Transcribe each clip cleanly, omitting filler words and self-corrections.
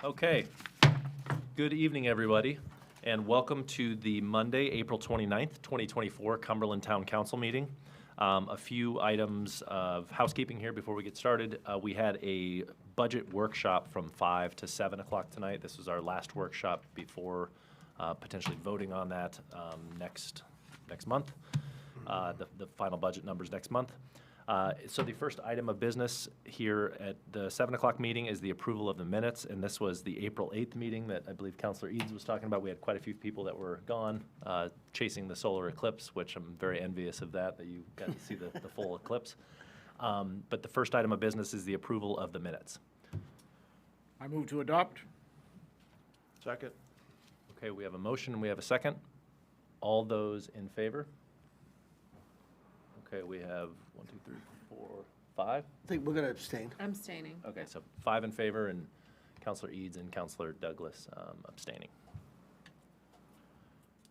Okay. Good evening, everybody, and welcome to the Monday, April 29th, 2024 Cumberland Town Council meeting. A few items of housekeeping here before we get started. We had a budget workshop from 5 to 7 o'clock tonight. This was our last workshop before potentially voting on that next month. The final budget numbers next month. So the first item of business here at the 7 o'clock meeting is the approval of the minutes, and this was the April 8th meeting that I believe Councilor Eads was talking about. We had quite a few people that were gone chasing the solar eclipse, which I'm very envious of that you got to see the full eclipse. But the first item of business is the approval of the minutes. I move to adopt. Second. Okay, we have a motion and we have a second. All those in favor? Okay, we have 1, 2, 3, 4, 5. I think we're going to abstain. I'm abstaining. Okay, so 5 in favor and Councilor Eads and Councilor Douglas abstaining.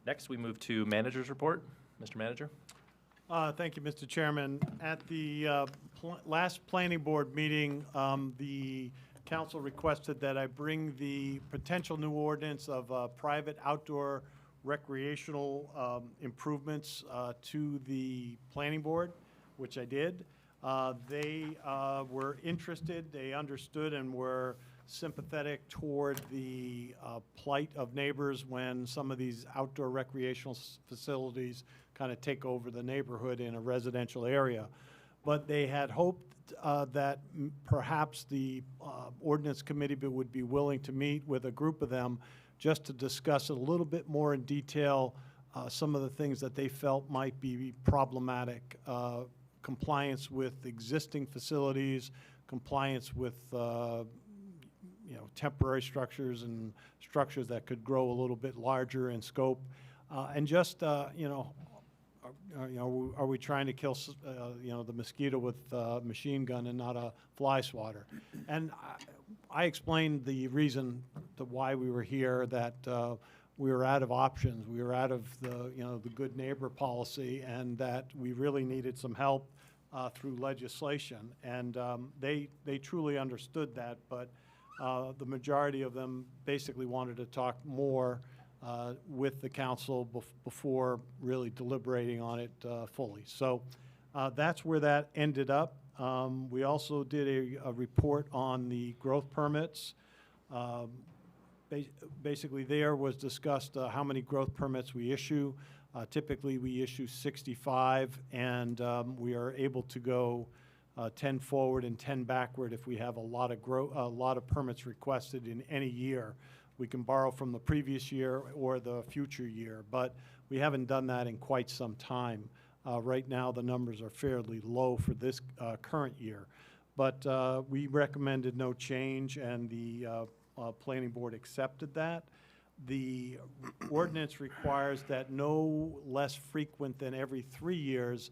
Next, we move to manager's report. Mr. Manager. Thank you, Mr. Chairman. At the last planning board meeting, the council requested that I bring the potential new ordinance of private outdoor recreational improvements to the planning board, which I did. They were interested, they understood and were sympathetic toward the plight of neighbors when some of these outdoor recreational facilities kind of take over the neighborhood in a residential area. But they had hoped that perhaps the ordinance committee would be willing to meet with a group of them just to discuss a little bit more in detail some of the things that they felt might be problematic. Compliance with existing facilities, compliance with temporary structures and structures that could grow a little bit larger in scope, and just are we trying to kill the mosquito with a machine gun and not a fly swatter? And I explained the reason to why we were here, that we were out of options. We were out of the good neighbor policy, and that we really needed some help through legislation. And they truly understood that, but the majority of them basically wanted to talk more with the council before really deliberating on it fully. So that's where that ended up. We also did a report on the growth permits. Basically there was discussed how many growth permits we issue. Typically we issue 65, and we are able to go 10 forward and 10 backward if we have a lot of permits requested in any year. We can borrow from the previous year or the future year, but we haven't done that in quite some time. Right now the numbers are fairly low for this current year, but we recommended no change, and the planning board accepted that. The ordinance requires that no less frequent than every 3 years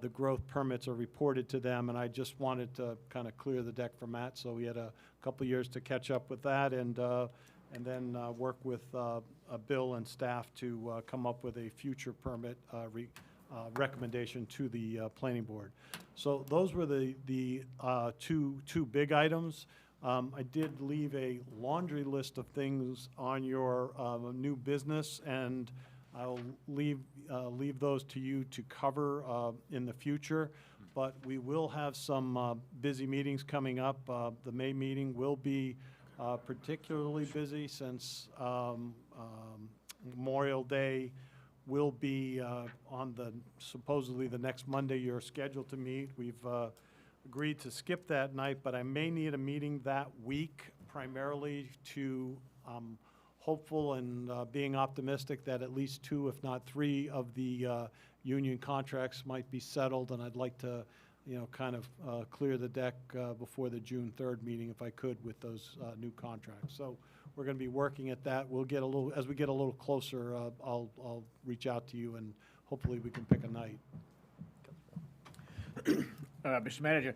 the growth permits are reported to them, and I just wanted to kind of clear the deck from that. So we had a couple years to catch up with that, and then work with Bill and staff to come up with a future permit recommendation to the planning board. So those were the two big items. I did leave a laundry list of things on your new business, and I'll leave those to you to cover in the future. But we will have some busy meetings coming up. The May meeting will be particularly busy, since Memorial Day will be on supposedly the next Monday you're scheduled to meet. We've agreed to skip that night, but I may need a meeting that week, primarily to hopeful and being optimistic that at least 2, if not 3, of the union contracts might be settled, and I'd like to kind of clear the deck before the June 3rd meeting if I could with those new contracts. So we're going to be working at that. We'll get as we get a little closer, I'll reach out to you, and hopefully we can pick a night. Mr. Manager,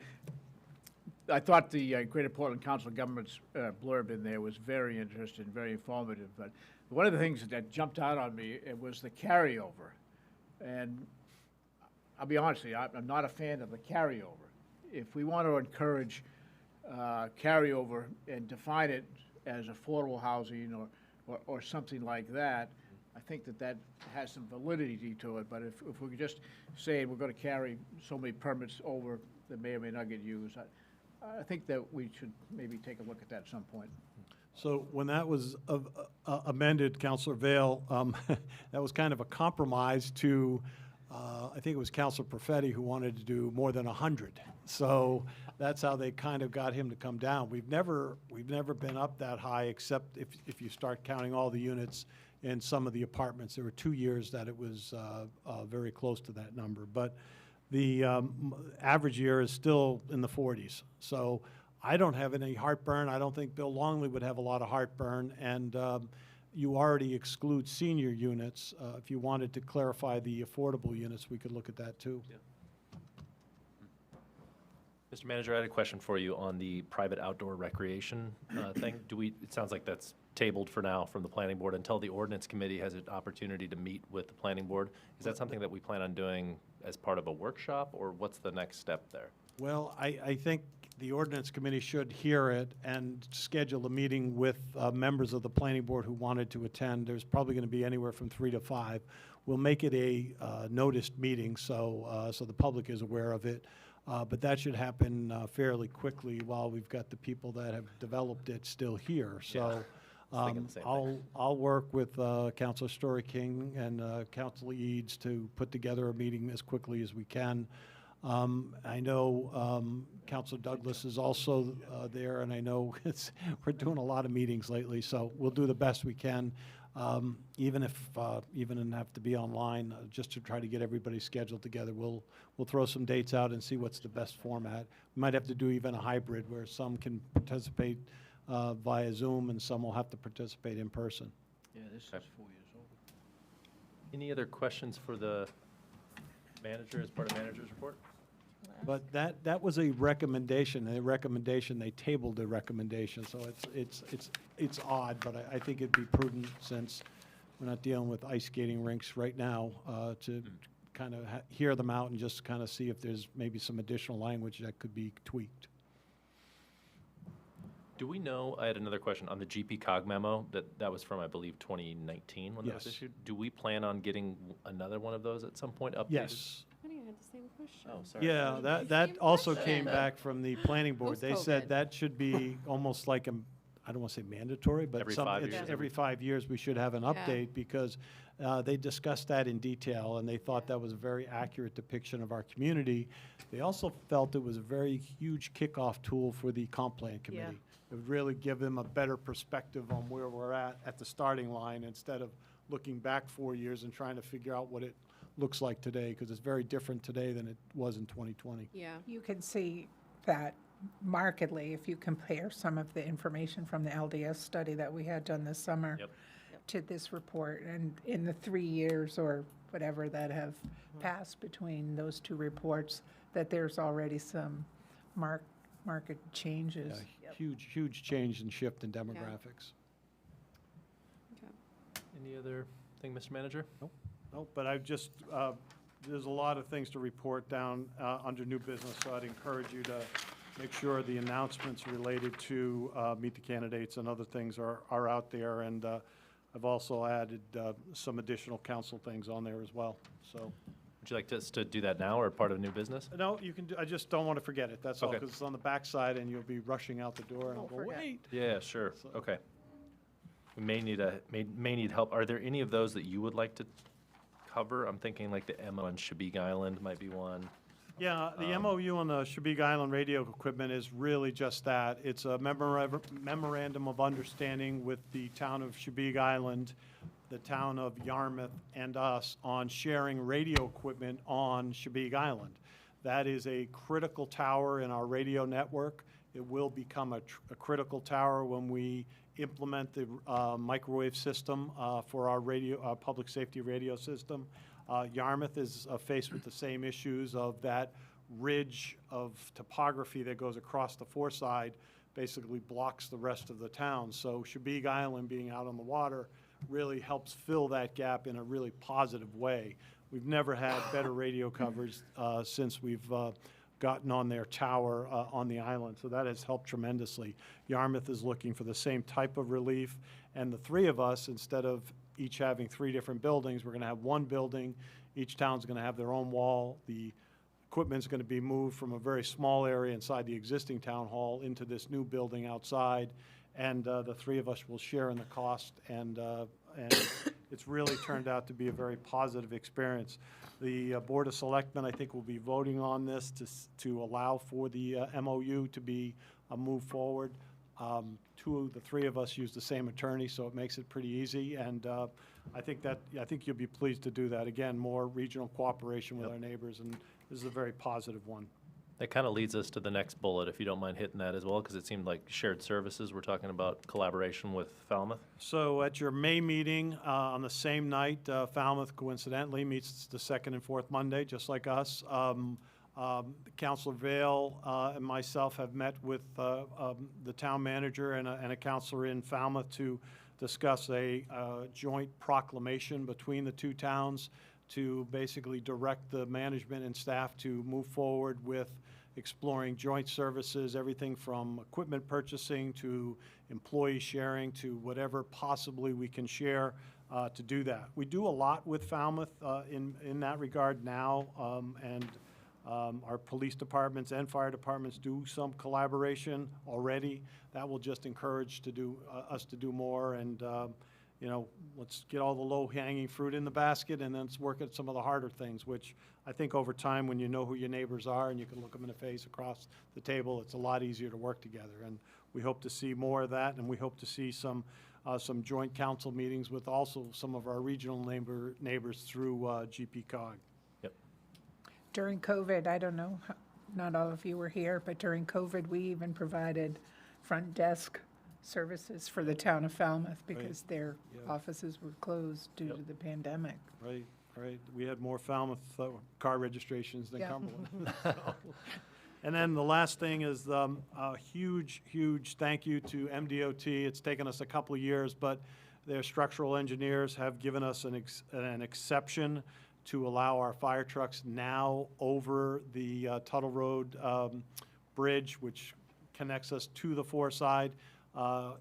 I thought the Greater Portland Council of Governments blurb in there was very interesting, very informative. But one of the things that jumped out on me, it was the carryover. And I'll be honest with you, I'm not a fan of the carryover. If we want to encourage carryover and define it as affordable housing or something like that, I think that has some validity to it. But if we just say we're going to carry so many permits over that may or may not get used, I think that we should maybe take a look at that at some point. So when that was amended, Councilor Vail, that was kind of a compromise to, I think it was Councilor Perfetti who wanted to do more than 100. So that's how they kind of got him to come down. We've never been up that high, except if you start counting all the units in some of the apartments. There were 2 years that it was very close to that number. But the average year is still in the 40s. So I don't have any heartburn. I don't think Bill Longley would have a lot of heartburn. And you already exclude senior units. If you wanted to clarify the affordable units, we could look at that too. Yeah. Mr. Manager, I had a question for you on the private outdoor recreation thing. It sounds like that's tabled for now from the planning board until the ordinance committee has an opportunity to meet with the planning board. Is that something that we plan on doing as part of a workshop, or what's the next step there? Well, I think the ordinance committee should hear it and schedule a meeting with members of the planning board who wanted to attend. There's probably going to be anywhere from 3 to 5. We'll make it a noticed meeting so the public is aware of it. But that should happen fairly quickly while we've got the people that have developed it still here. So I'll work with Councilor Story King and Councilor Eads to put together a meeting as quickly as we can. I know Councilor Douglas is also there, and I know we're doing a lot of meetings lately, so we'll do the best we can, even have to be online, just to try to get everybody scheduled together. We'll throw some dates out and see what's the best format. We might have to do even a hybrid where some can participate via Zoom and some will have to participate in person. Yeah, this is 4 years old. Any other questions for the manager as part of manager's report? But that was a recommendation. They tabled the recommendation, so it's odd, but I think it'd be prudent, since we're not dealing with ice skating rinks right now, to kind of hear them out and just kind of see if there's maybe some additional language that could be tweaked. Do we know, I had another question on the GP cog memo that was from, I believe, 2019 when that was Yes. issued. Do we plan on getting another one of those at some point updated? Yes. I think I had the same question. Oh, sorry. Yeah, that also came back from the planning board. They said Post-COVID. that should be almost like I don't want to say mandatory, but Every 5 it's years. every 5 years we should have an update, because they discussed that in detail, and they thought that was a very accurate depiction of our community. They also felt it was a very huge kickoff tool for the comp plan committee. It would really give them a better perspective on where we're at the starting line, instead of looking back 4 years and trying to figure out what it looks like today, because it's very different today than it was in 2020. Yeah. You can see that markedly if you compare some of the information from the LDS study that we had done this summer Yep. to this report. And in the 3 years or whatever that have passed between those two reports, that there's already some market changes. Yeah, huge change and shift in demographics. Okay. Any other thing, Mr. Manager? No, but I've just, there's a lot of things to report down under new business, so I'd encourage you to make sure the announcements related to Meet the Candidates and other things are out there. And I've also added some additional council things on there as well, so. Would you like us to do that now or part of new business? No, you can do, I just don't want to forget it, that's all, Okay. because it's on the backside and you'll be rushing out the door and I'll Don't go, forget. wait. Yeah, sure. So- Okay. We may need help. Are there any of those that you would like to cover? I'm thinking like the MO on Shabig Island might be one. Yeah, the MOU on the Shabig Island radio equipment is really just that. It's a memorandum of understanding with the town of Shabig Island, the town of Yarmouth, and us on sharing radio equipment on Shabig Island. That is a critical tower in our radio network. It will become a critical tower when we implement the microwave system for our radio, public safety radio system. Yarmouth is faced with the same issues of that ridge of topography that goes across the foreside, basically blocks the rest of the town. So Shabig Island being out on the water really helps fill that gap in a really positive way. We've never had better radio coverage since we've gotten on their tower on the island. So that has helped tremendously. Yarmouth is looking for the same type of relief. And the three of us, instead of each having 3 different buildings, we're going to have one building. Each town's going to have their own wall. The equipment's going to be moved from a very small area inside the existing town hall into this new building outside. And the three of us will share in the cost. And it's really turned out to be a very positive experience. The Board of Selectmen, I think, will be voting on this to allow for the MOU to be moved forward. 2 of the 3 of us use the same attorney, so it makes it pretty easy. And I think you'll be pleased to do that. Again, more regional cooperation with our neighbors, and this is a very positive one. That kind of leads us to the next bullet, if you don't mind hitting that as well, because it seemed like shared services. We're talking about collaboration with Falmouth. So at your May meeting, on the same night, Falmouth coincidentally meets the 2nd and 4th Monday, just like us. Councilor Vail and myself have met with the town manager and a councilor in Falmouth to discuss a joint proclamation between the 2 towns to basically direct the management and staff to move forward with exploring joint services, everything from equipment purchasing to employee sharing to whatever possibly we can share to do that. We do a lot with Falmouth in that regard now, and our police departments and fire departments do some collaboration already. That will just encourage us to do more, and let's get all the low-hanging fruit in the basket, and then let's work at some of the harder things, which I think over time, when you know who your neighbors are and you can look them in the face across the table, it's a lot easier to work together. And we hope to see more of that, and we hope to see some joint council meetings with also some of our regional neighbors through GPCOG. Yep. During COVID, I don't know, not all of you were here, but during COVID, we even provided front desk services for the town of Falmouth because their Yeah. offices were closed due to the pandemic. Right. We had more Falmouth car registrations than Yeah. Cumberland. So. And then the last thing is a huge thank you to MDOT. It's taken us a couple of years, but their structural engineers have given us an exception to allow our fire trucks now over the Tuttle Road bridge, which connects us to the Foreside.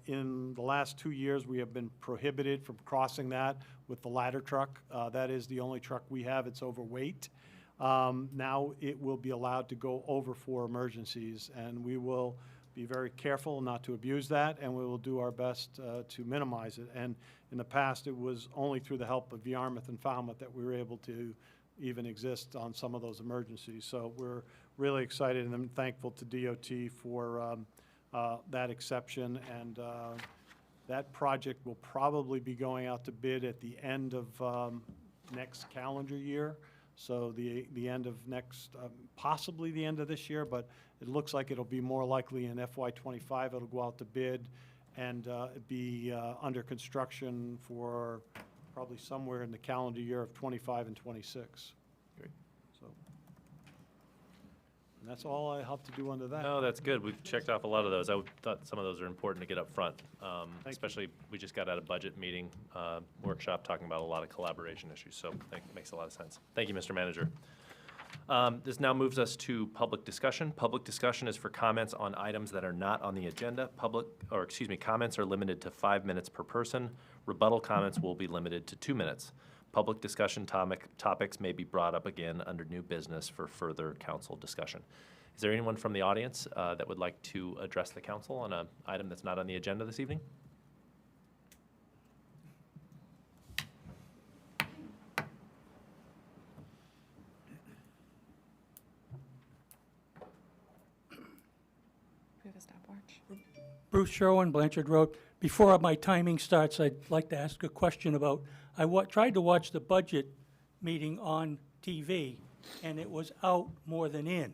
In the last 2 years, we have been prohibited from crossing that with the ladder truck. That is the only truck we have. It's overweight. Now it will be allowed to go over for emergencies, and we will be very careful not to abuse that, and we will do our best to minimize it. And in the past, it was only through the help of Yarmouth and Falmouth that we were able to even exist on some of those emergencies. So we're really excited and I'm thankful to DOT for that exception, and that project will probably be going out to bid at the end of next calendar year. So the end of next, possibly the end of this year, but it looks like it'll be more likely in FY25. It'll go out to bid and be under construction for probably somewhere in the calendar year of 25 and 26. Great. So, and that's all I have to do under that. No, that's good. We've checked off a lot of those. I thought some of those are important to get up front. Especially, we just got out of budget meeting, workshop, talking about a lot of collaboration issues, so I think it makes a lot of sense. Thank you, Mr. Manager. This now moves us to public discussion. Public discussion is for comments on items that are not on the agenda. Comments are limited to 5 minutes per person. Rebuttal comments will be limited to 2 minutes. Public discussion topics may be brought up again under new business for further council discussion. Is there anyone from the audience that would like to address the council on an item that's not on the agenda this evening? We have a stopwatch. Bruce Sherwin, Blanchard Road. Before my timing starts, I'd like to ask a question about, tried to watch the budget meeting on TV, and it was out more than in.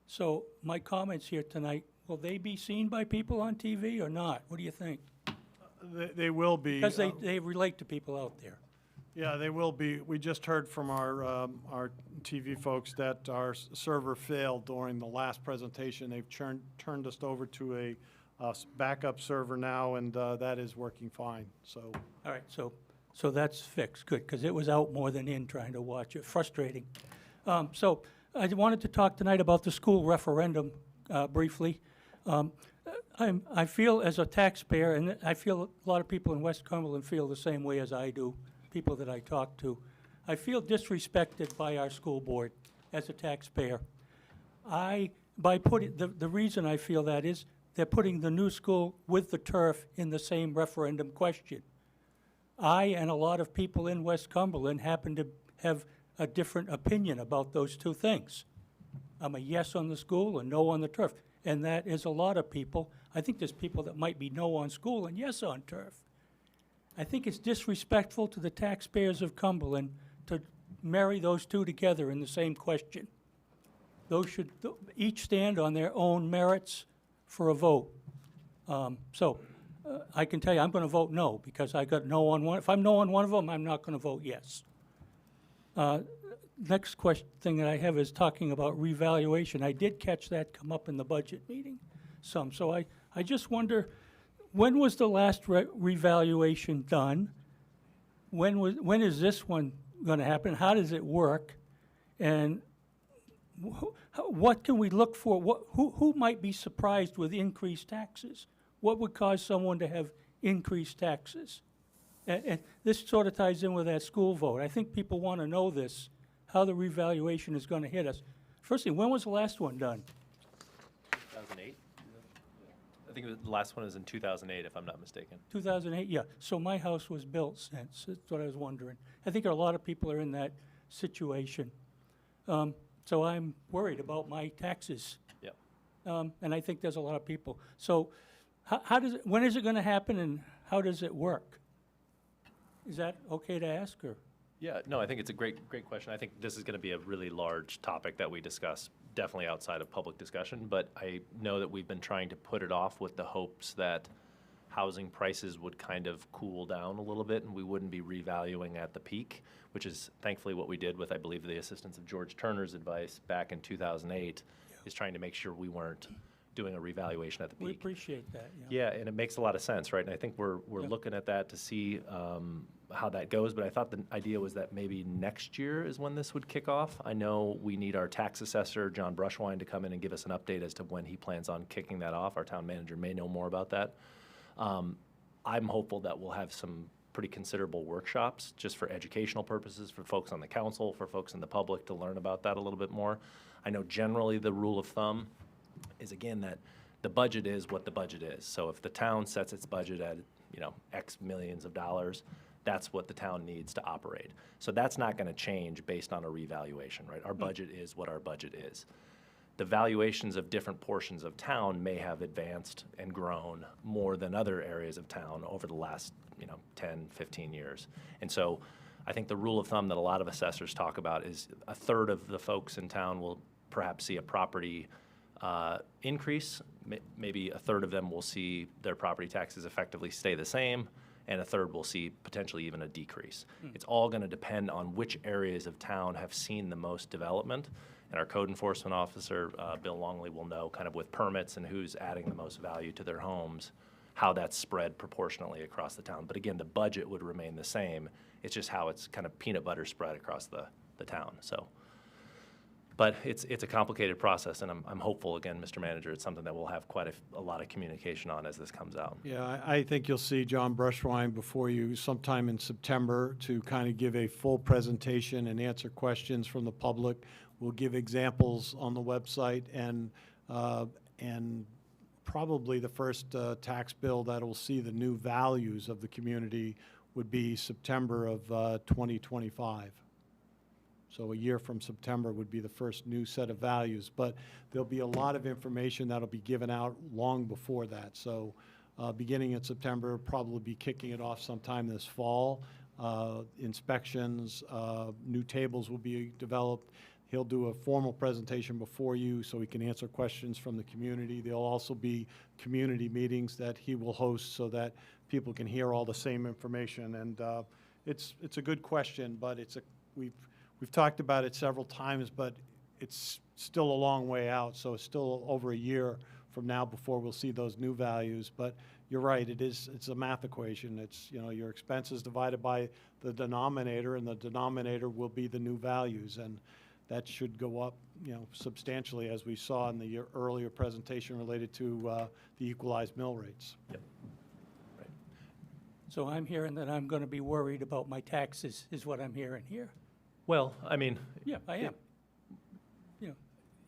So my comments here tonight, will they be seen by people on TV or not? What do you think? They will be. Because they relate to people out there. Yeah, they will be. We just heard from our TV folks that our server failed during the last presentation. They've turned us over to a backup server now, and that is working fine. So, All right, so that's fixed, good, because it was out more than in trying to watch it, frustrating. So I wanted to talk tonight about the school referendum briefly. I feel as a taxpayer, and I feel a lot of people in West Cumberland feel the same way as I do, people that I talk to. I feel disrespected by our school board as a taxpayer. The reason I feel that is they're putting the new school with the turf in the same referendum question. I and a lot of people in West Cumberland happen to have a different opinion about those two things. I'm a yes on the school and no on the turf, and that is a lot of people. I think there's people that might be no on school and yes on turf. I think it's disrespectful to the taxpayers of Cumberland to marry those two together in the same question. Those should each stand on their own merits for a vote. I can tell you I'm going to vote no because I got no on one. If I'm no on one of them, I'm not going to vote yes. Next thing that I have is talking about revaluation. I did catch that come up in the budget meeting some. So I just wonder, when was the last revaluation done? When is this one going to happen? How does it work? And what can we look for? Who might be surprised with increased taxes? What would cause someone to have increased taxes? And this sort of ties in with that school vote. I think people want to know this, how the revaluation is going to hit us. First thing, when was the last one done? 2008? I think the last one was in 2008, if I'm not mistaken. 2008, yeah. So my house was built since. That's what I was wondering. I think a lot of people are in that situation. So I'm worried about my taxes. Yep. And I think there's a lot of people. So when is it going to happen and how does it work? Is that okay to ask, or? Yeah, no, I think it's a great question. I think this is going to be a really large topic that we discuss, definitely outside of public discussion, but I know that we've been trying to put it off with the hopes that housing prices would kind of cool down a little bit and we wouldn't be revaluing at the peak, which is thankfully what we did with, I believe, the assistance of George Turner's advice back in 2008, is trying to make sure we weren't doing a revaluation at the peak. We appreciate that, Yeah, and it makes a lot of sense, right? And I think we're Yeah. looking at that to see how that goes, but I thought the idea was that maybe next year is when this would kick off. I know we need our tax assessor, John Brushwine, to come in and give us an update as to when he plans on kicking that off. Our town manager may know more about that. I'm hopeful that we'll have some pretty considerable workshops just for educational purposes, for folks on the council, for folks in the public to learn about that a little bit more. I know generally the rule of thumb is, again, that the budget is what the budget is. So if the town sets its budget at, X millions of dollars, that's what the town needs to operate. So that's not going to change based on a revaluation, right? Our budget is what our budget is. The valuations of different portions of town may have advanced and grown more than other areas of town over the last, 10, 15 years. And so I think the rule of thumb that a lot of assessors talk about is a third of the folks in town will perhaps see a property increase. Maybe a third of them will see their property taxes effectively stay the same, and a third will see potentially even a decrease. It's all going to depend on which areas of town have seen the most development. And our code enforcement officer, Bill Longley, will know kind of with permits and who's adding the most value to their homes, how that's spread proportionally across the town. But again, the budget would remain the same. It's just how it's kind of peanut butter spread across the town. So, but it's a complicated process, and I'm hopeful, again, Mr. Manager, it's something that we'll have quite a lot of communication on as this comes out. Yeah, I think you'll see John Brushwine before you sometime in September to kind of give a full presentation and answer questions from the public. We'll give examples on the website, and probably the first tax bill that will see the new values of the community would be September of 2025. So a year from September would be the first new set of values. But there'll be a lot of information that'll be given out long before that. So beginning in September, probably be kicking it off sometime this fall. Inspections, new tables will be developed. He'll do a formal presentation before you so he can answer questions from the community. There'll also be community meetings that he will host so that people can hear all the same information. And it's a good question, but we've talked about it several times, but it's still a long way out. So it's still over a year from now before we'll see those new values. But you're right, it's a math equation. It's, your expenses divided by the denominator, and the denominator will be the new values. And that should go up, substantially, as we saw in the earlier presentation related to the equalized mill rates. Yep. Right. So I'm hearing that I'm going to be worried about my taxes, is what I'm hearing here. Well, I mean, Yeah, I am. You know,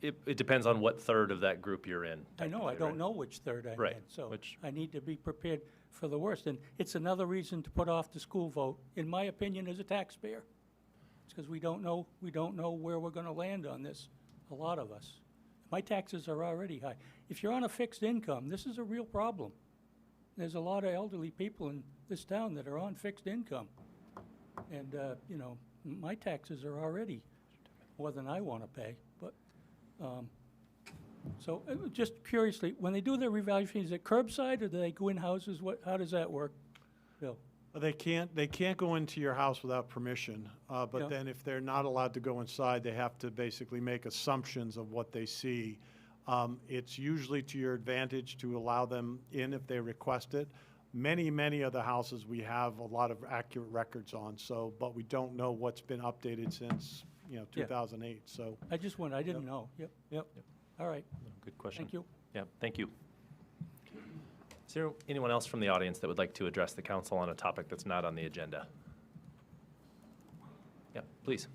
it depends on what third of that group you're in. I know, I technically, don't right? know which third I'm Right, in, so which- I need to be prepared for the worst. And it's another reason to put off the school vote, in my opinion, as a taxpayer. It's because we don't know where we're going to land on this, a lot of us. My taxes are already high. If you're on a fixed income, this is a real problem. There's a lot of elderly people in this town that are on fixed income. And, my taxes are already more than I want to pay, but, so, just curiously, when they do their revaluation, is it curbside, or do they go in houses? How does that work, Bill? They can't go into your house without permission, Yeah. but then if they're not allowed to go inside, they have to basically make assumptions of what they see. It's usually to your advantage to allow them in if they request it. Many of the houses we have a lot of accurate records on, but we don't know what's been updated since, 2008, so. I just wondered, I didn't know. Yep. All right, Good question. thank you. Yeah, thank you. Is there anyone else from the audience that would like to address the council on a topic that's not on the agenda? Yeah, please.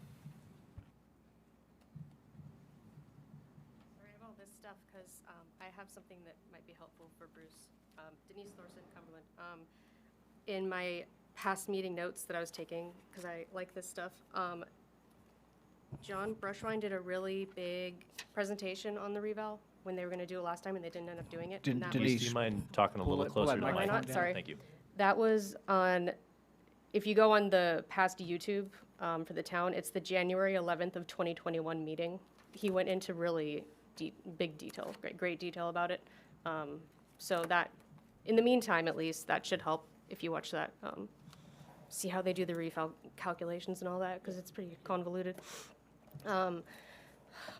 Sorry about this stuff, because I have something that might be helpful for Bruce. Denise Thorson, Cumberland. In my past meeting notes that I was taking, because I like this stuff, John Brushwine did a really big presentation on the reval when they were going to do it last time, and they didn't end up doing it. and that was- Denise. Do you mind talking a Pull little that- pull closer that to the Why mic? not? Sorry. Thank you. That was on, if you go on the past YouTube for the town, it's the January 11th of 2021 meeting. He went into really big detail, great detail about it. So that, in the meantime, at least, that should help if you watch that. See how they do the reval calculations and all that, because it's pretty convoluted.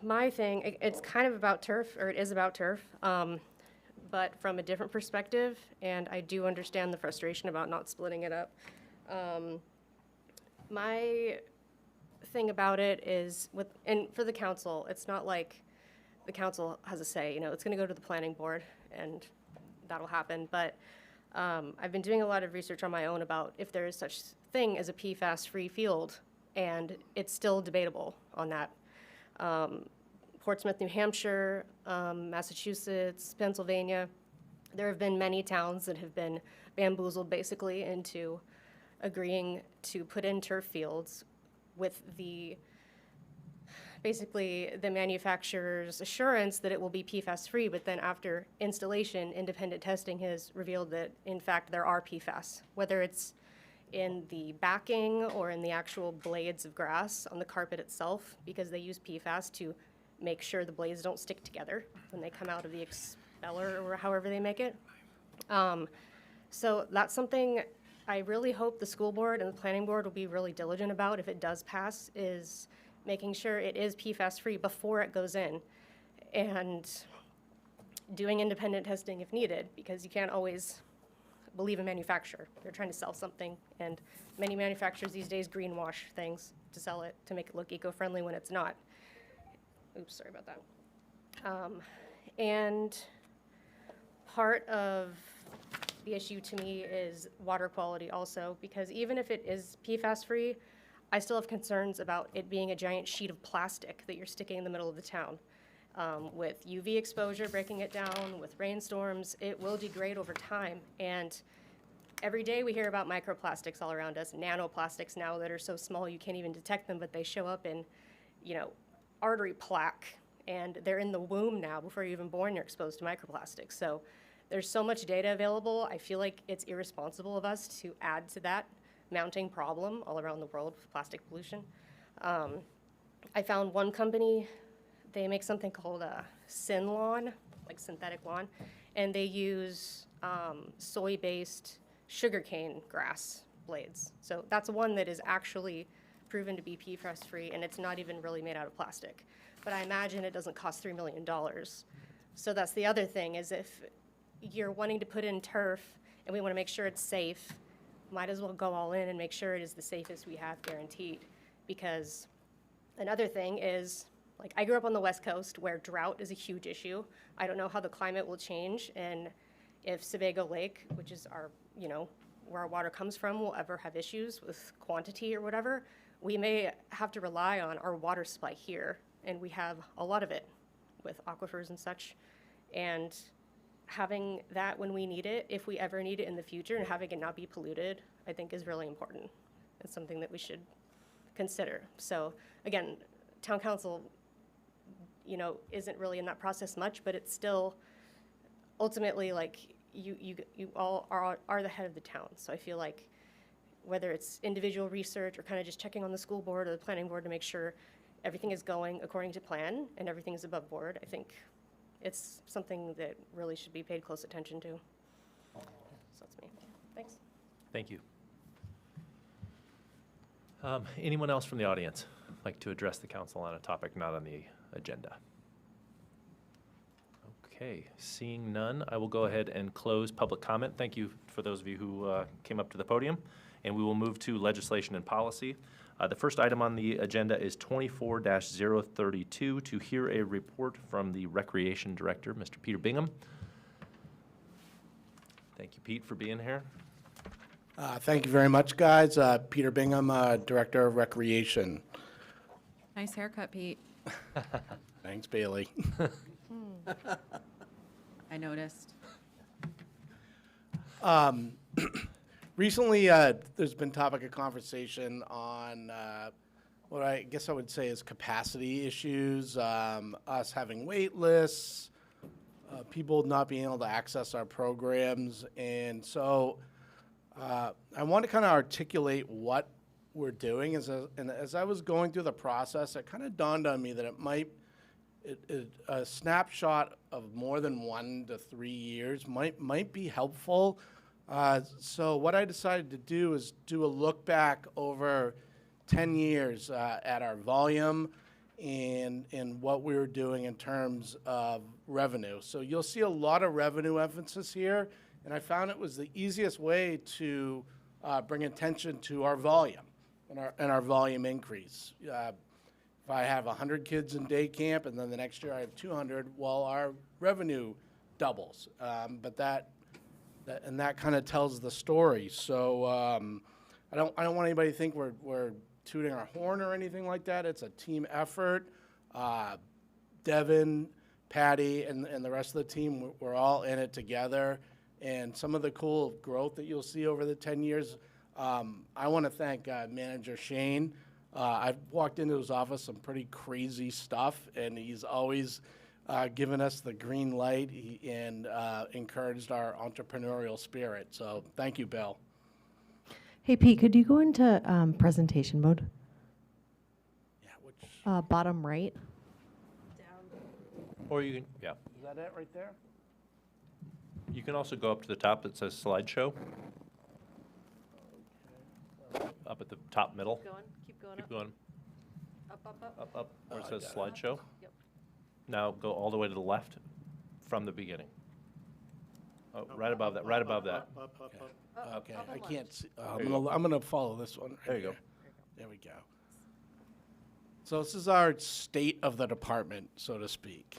My thing, it's kind of about turf, or it is about turf, but from a different perspective, and I do understand the frustration about not splitting it up. My thing about it is, and for the council, it's not like the council has a say, it's gonna go to the planning board, and that'll happen, but I've been doing a lot of research on my own about if there is such thing as a PFAS-free field, and it's still debatable on that. Portsmouth, New Hampshire, Massachusetts, Pennsylvania, there have been many towns that have been bamboozled basically into agreeing to put in turf fields with basically the manufacturer's assurance that it will be PFAS-free, but then after installation, independent testing has revealed that, in fact, there are PFAS, whether it's in the backing or in the actual blades of grass on the carpet itself, because they use PFAS to make sure the blades don't stick together when they come out of the expeller or however they make it. So that's something I really hope the school board and the planning board will be really diligent about if it does pass, is making sure it is PFAS-free before it goes in, and doing independent testing if needed, because you can't always believe a manufacturer. They're trying to sell something, and many manufacturers these days greenwash things to sell it, to make it look eco-friendly when it's not. Oops, sorry about that. And part of the issue to me is water quality also, because even if it is PFAS-free, I still have concerns about it being a giant sheet of plastic that you're sticking in the middle of the town. With UV exposure breaking it down, with rainstorms, it will degrade over time. And every day we hear about microplastics all around us, nanoplastics now that are so small you can't even detect them, but they show up in, artery plaque, and they're in the womb now. Before you're even born, you're exposed to microplastics. So there's so much data available. I feel like it's irresponsible of us to add to that mounting problem all around the world with plastic pollution. I found one company, they make something called a syn lawn, like synthetic lawn, and they use soy-based sugarcane grass blades. So that's one that is actually proven to be PFAS-free, and it's not even really made out of plastic. But I imagine it doesn't cost $3 million. So that's the other thing, is if you're wanting to put in turf and we want to make sure it's safe, might as well go all in and make sure it is the safest we have guaranteed, because Another thing is, like, I grew up on the West Coast where drought is a huge issue. I don't know how the climate will change and if Sebago Lake, which is our, where our water comes from, will ever have issues with quantity or whatever. We may have to rely on our water supply here, and we have a lot of it with aquifers and such. And having that when we need it, if we ever need it in the future, and having it not be polluted, I think is really important. It's something that we should consider. So again, town council, isn't really in that process much, but it's still ultimately like you all are the head of the town. So I feel like whether it's individual research or kind of just checking on the school board or the planning board to make sure everything is going according to plan and everything is above board, I think it's something that really should be paid close attention to. So that's me. Thanks. Thank you. Anyone else from the audience like to address the council on a topic not on the agenda? Okay, seeing none, I will go ahead and close public comment. Thank you for those of you who came up to the podium. And we will move to legislation and policy. The first item on the agenda is 24-032 to hear a report from the Recreation Director, Mr. Peter Bingham. Thank you, Pete, for being here. Thank you very much, guys. Peter Bingham, Director of Recreation. Nice haircut, Pete. Thanks, Bailey. I noticed. Recently, there's been topic of conversation on what I guess I would say is capacity issues, us having wait lists, people not being able to access our programs. And so I want to kind of articulate what we're doing. And as I was going through the process, it kind of dawned on me that a snapshot of more than 1 to 3 years might be helpful. So what I decided to do is do a look back over 10 years at our volume and what we were doing in terms of revenue. So you'll see a lot of revenue emphasis here, and I found it was the easiest way to bring attention to our volume and our volume increase. If I have 100 kids in day camp and then the next year I have 200, well, our revenue doubles. But that kind of tells the story. So I don't want anybody to think we're tooting our horn or anything like that. It's a team effort. Devin, Patty, and the rest of the team, we're all in it together. And some of the cool growth that you'll see over the 10 years, I want to thank Manager Shane. I've walked into his office, some pretty crazy stuff, and he's always given us the green light and encouraged our entrepreneurial spirit. So thank you, Bill. Hey, Pete, could you go into presentation mode? Yeah, which Bottom right. Or you can, yeah. is that it right there? You can also go up to the top that says slideshow. Up at the top middle. Keep going Keep up. going. Up, where it says I slideshow. Yep. Now go all the way to the left from the beginning. Oh, right above that, right above that. Okay, up I and can't left. see. There you I'm gonna follow this one. There you go. There we go. So this is our state of the department, so to speak.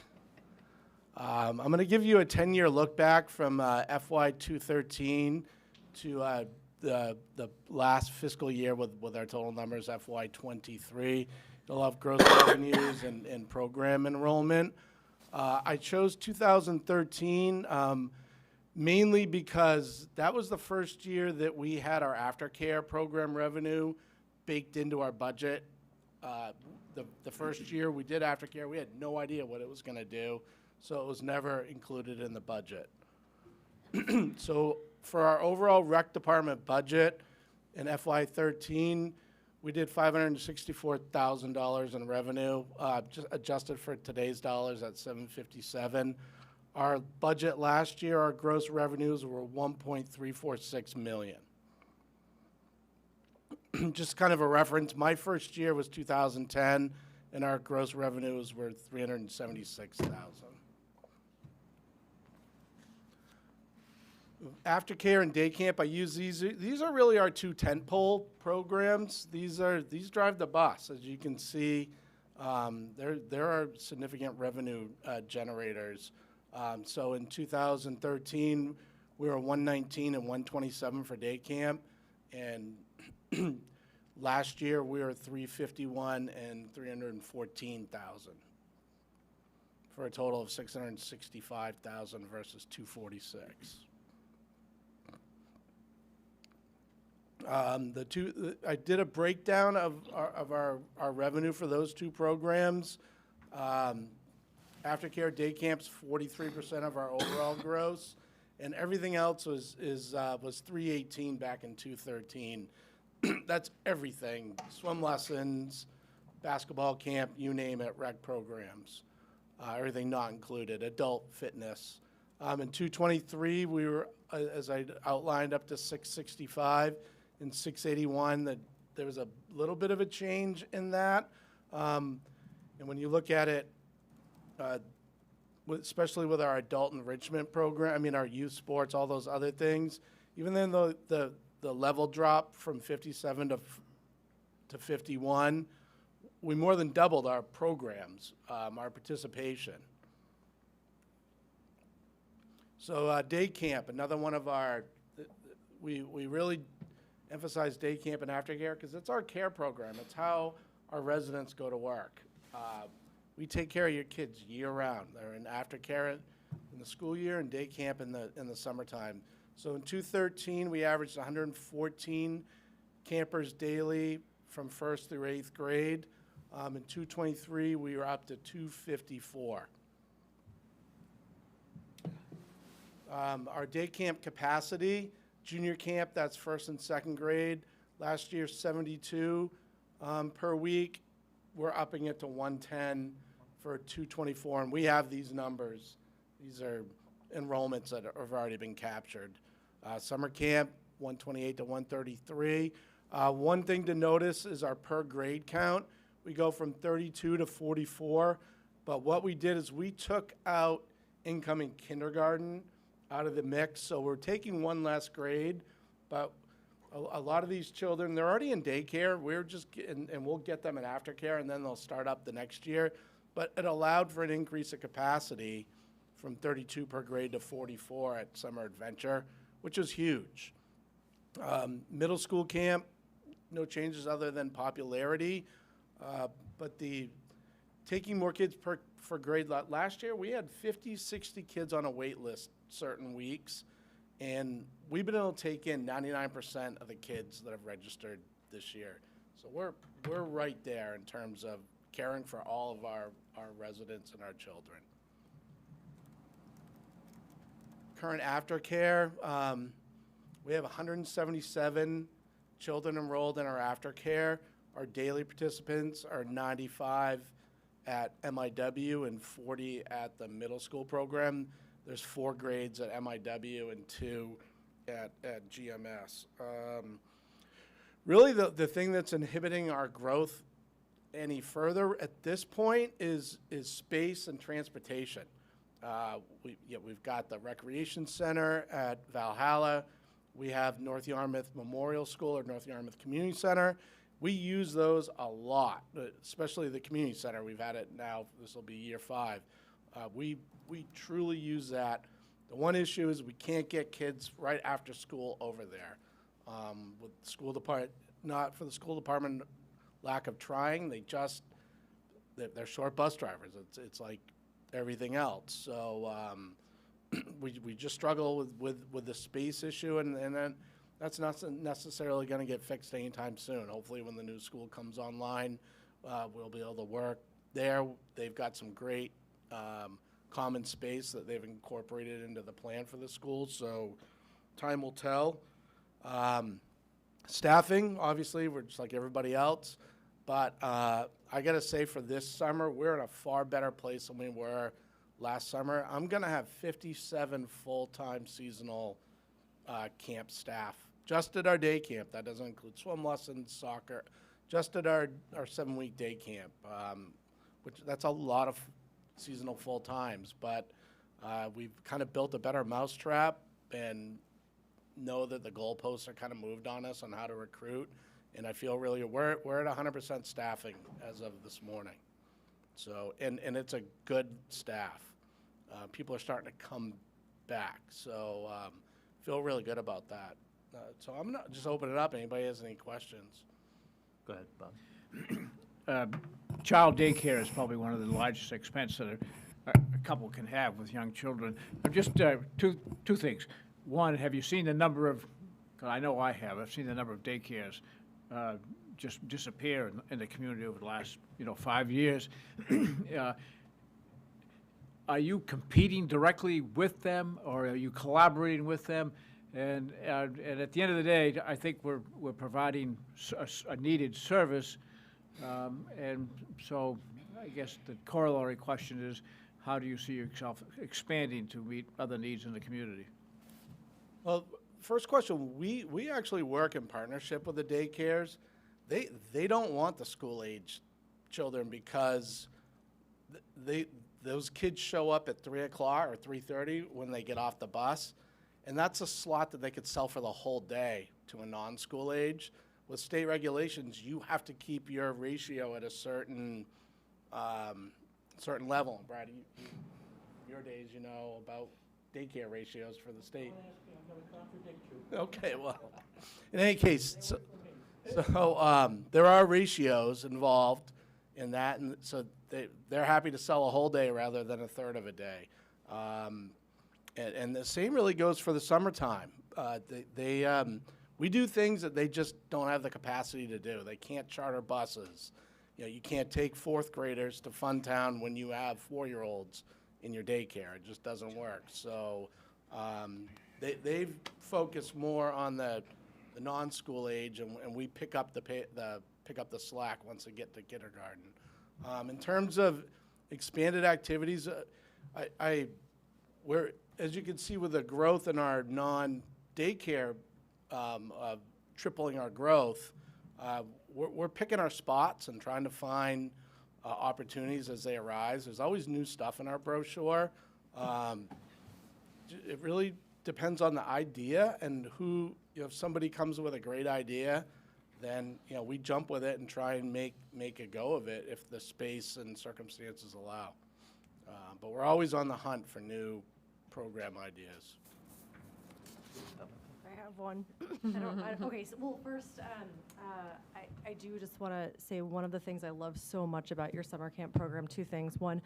I'm going to give you a 10-year look back from FY 213 to the last fiscal year with our total numbers, FY 23. You'll have gross revenues and program enrollment. I chose 2013 mainly because that was the first year that we had our aftercare program revenue baked into our budget. The first year we did aftercare, we had no idea what it was going to do, so it was never included in the budget. So for our overall rec department budget in FY13, we did $564,000 in revenue, just adjusted for today's dollars at $757. Our budget last year, our gross revenues were $1.346 million. Just kind of a reference, my first year was 2010, and our gross revenues were $376,000. Aftercare and day camp, I use these. These are really our two tentpole programs. These drive the bus, as you can see. There are significant revenue generators. So in 2013, we were 119 and 127 for day camp, and last year we were 351 and 314,000 for a total of 665,000 versus 246. I did a breakdown of our revenue for those two programs. Aftercare day camp's 43% of our overall gross, and everything else was 318 back in 2013. That's everything: swim lessons, basketball camp, you name it, rec programs, everything not included, adult fitness. In 2023, we were, as I outlined, up to 665 and 681. That there was a little bit of a change in that, and when you look at it, especially with our adult enrichment program, I mean our youth sports, all those other things, even then the level drop from 57 to 51, we more than doubled our programs, our participation. So day camp, another one of our, we really emphasize day camp and aftercare because it's our care program. It's how our residents go to work. We take care of your kids year round. They're in aftercare in the school year and day camp in the summertime. So in 2013, we averaged 114 campers daily from 1st through 8th grade. In 2023, we were up to 254. Our day camp capacity, junior camp, that's 1st and 2nd grade. Last year, 72 per week. We're upping it to 110 for 224, and we have these numbers. These are enrollments that have already been captured. Summer camp, 128 to 133. One thing to notice is our per grade count. We go from 32 to 44, but what we did is we took out incoming kindergarten out of the mix, so we're taking one less grade, but a lot of these children, they're already in daycare. We're just and we'll get them in aftercare, and then they'll start up the next year. But it allowed for an increase of capacity from 32 per grade to 44 at Summer Adventure, which is huge. Middle school camp, no changes other than popularity, but the taking more kids for grade. Last year, we had 50, 60 kids on a wait list certain weeks, and we've been able to take in 99% of the kids that have registered this year. So we're right there in terms of caring for all of our residents and our children. Current aftercare, we have 177 children enrolled in our aftercare. Our daily participants are 95 at MIW and 40 at the middle school program. There's 4 grades at MIW and 2 at GMS. Really, the thing that's inhibiting our growth any further at this point is space and transportation. We've got the recreation center at Valhalla. We have North Yarmouth Memorial School or North Yarmouth Community Center. We use those a lot, especially the community center. We've had it now, this will be year 5. We truly use that. The one issue is we can't get kids right after school over there. With the school department, not for the school department lack of trying, they're short bus drivers. It's like everything else. So we just struggle with the space issue, and then that's not necessarily going to get fixed anytime soon. Hopefully when the new school comes online, we'll be able to work there. They've got some great common space that they've incorporated into the plan for the school, so time will tell. Staffing, obviously, we're just like everybody else, but I gotta say for this summer, we're in a far better place than we were last summer. I'm gonna have 57 full-time seasonal camp staff, just at our day camp. That doesn't include swim lessons, soccer, just at our 7-week day camp, which that's a lot of seasonal full-times, but we've kind of built a better mousetrap and know that the goalposts are kind of moved on us on how to recruit, and I feel really we're at 100% staffing as of this morning. So, and it's a good staff. People are starting to come back, so feel really good about that. So I'm gonna just open it up. Anybody has any questions? Go ahead, Bob. Child daycare is probably one of the largest expenses that a couple can have with young children. Just two things. One, have you seen the number of, 'cause I know I have, I've seen the number of daycares just disappear in the community over the last, 5 years. Are you competing directly with them, or are you collaborating with them? And at the end of the day, I think we're providing a needed service. And so I guess the corollary question is, how do you see yourself expanding to meet other needs in the community? Well, first question, we actually work in partnership with the daycares. They don't want the school-age children because those kids show up at 3 o'clock or 3:30 when they get off the bus, and that's a slot that they could sell for the whole day to a non-school age. With state regulations, you have to keep your ratio at a certain level. And Brad, your days, you know about daycare ratios for the state. Okay, well, in any case, so there are ratios involved in that, and so they're happy to sell a whole day rather than a third of a day. And the same really goes for the summertime. We do things that they just don't have the capacity to do. They can't charter buses. You can't take fourth graders to Funtown when you have 4-year-olds in your daycare. It just doesn't work. So they've focused more on the non-school age, and we pick up the slack once they get to kindergarten. In terms of expanded activities, we're, as you can see with the growth in our non-daycare, tripling our growth, we're picking our spots and trying to find opportunities as they arise. There's always new stuff in our brochure. It really depends on the idea and who, if somebody comes with a great idea, then we jump with it and try and make a go of it if the space and circumstances allow. But we're always on the hunt for new program ideas. I have one. Okay, so, well, first, I do just want to say one of the things I love so much about your summer camp program, two things. One,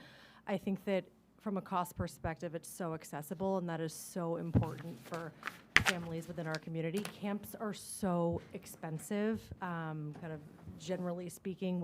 I think that from a cost perspective, it's so accessible, and that is so important for families within our community. Camps are so expensive, kind of generally speaking,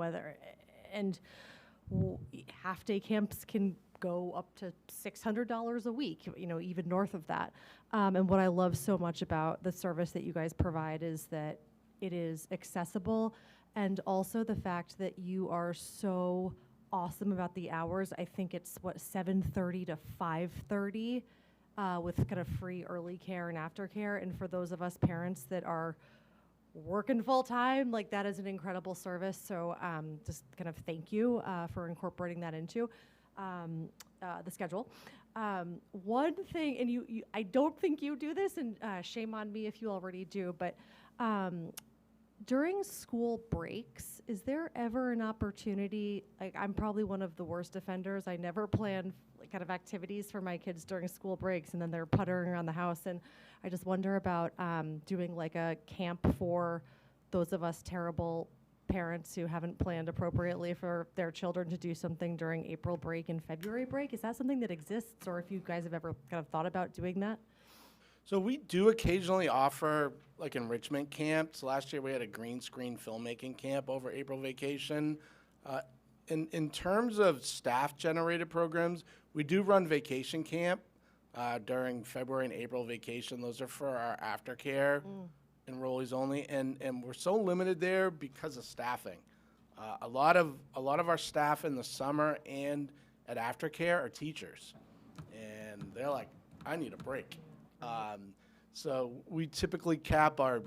half-day camps can go up to $600 a week, even north of that. And what I love so much about the service that you guys provide is that it is accessible, and also the fact that you are so awesome about the hours. I think it's 7:30 to 5:30 with kind of free early care and aftercare. And for those of us parents that are working full time, that is an incredible service. So just kind of thank you for incorporating that into the schedule. One thing, and I don't think you do this, and shame on me if you already do, but during school breaks, is there ever an opportunity, I'm probably one of the worst offenders, I never plan kind of activities for my kids during school breaks, and then they're puttering around the house, and I just wonder about doing a camp for those of us terrible parents who haven't planned appropriately for their children to do something during April break and February break. Is that something that exists, or if you guys have ever kind of thought about doing that? So we do occasionally offer enrichment camps. Last year we had a green screen filmmaking camp over April vacation. In terms of staff-generated programs, we do run vacation camp during February and April vacation. Those are for our aftercare enrollees only, and we're so limited there because of staffing. A lot of our staff in the summer and at aftercare are teachers, and they're like, I need a break. So we typically cap our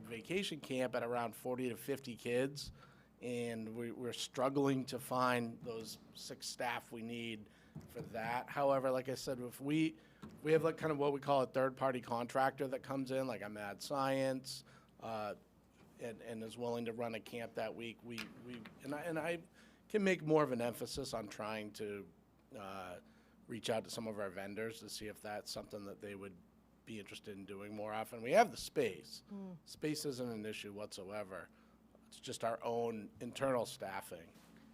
vacation camp at around 40 to 50 kids, and we're struggling to find those 6 staff we need for that. However, like I said, if we have kind of what we call a third-party contractor that comes in, like a Mad Science, and is willing to run a camp that week. I can make more of an emphasis on trying to reach out to some of our vendors to see if that's something that they would be interested in doing more often. We have the space. Space isn't an issue whatsoever. It's just our own internal staffing.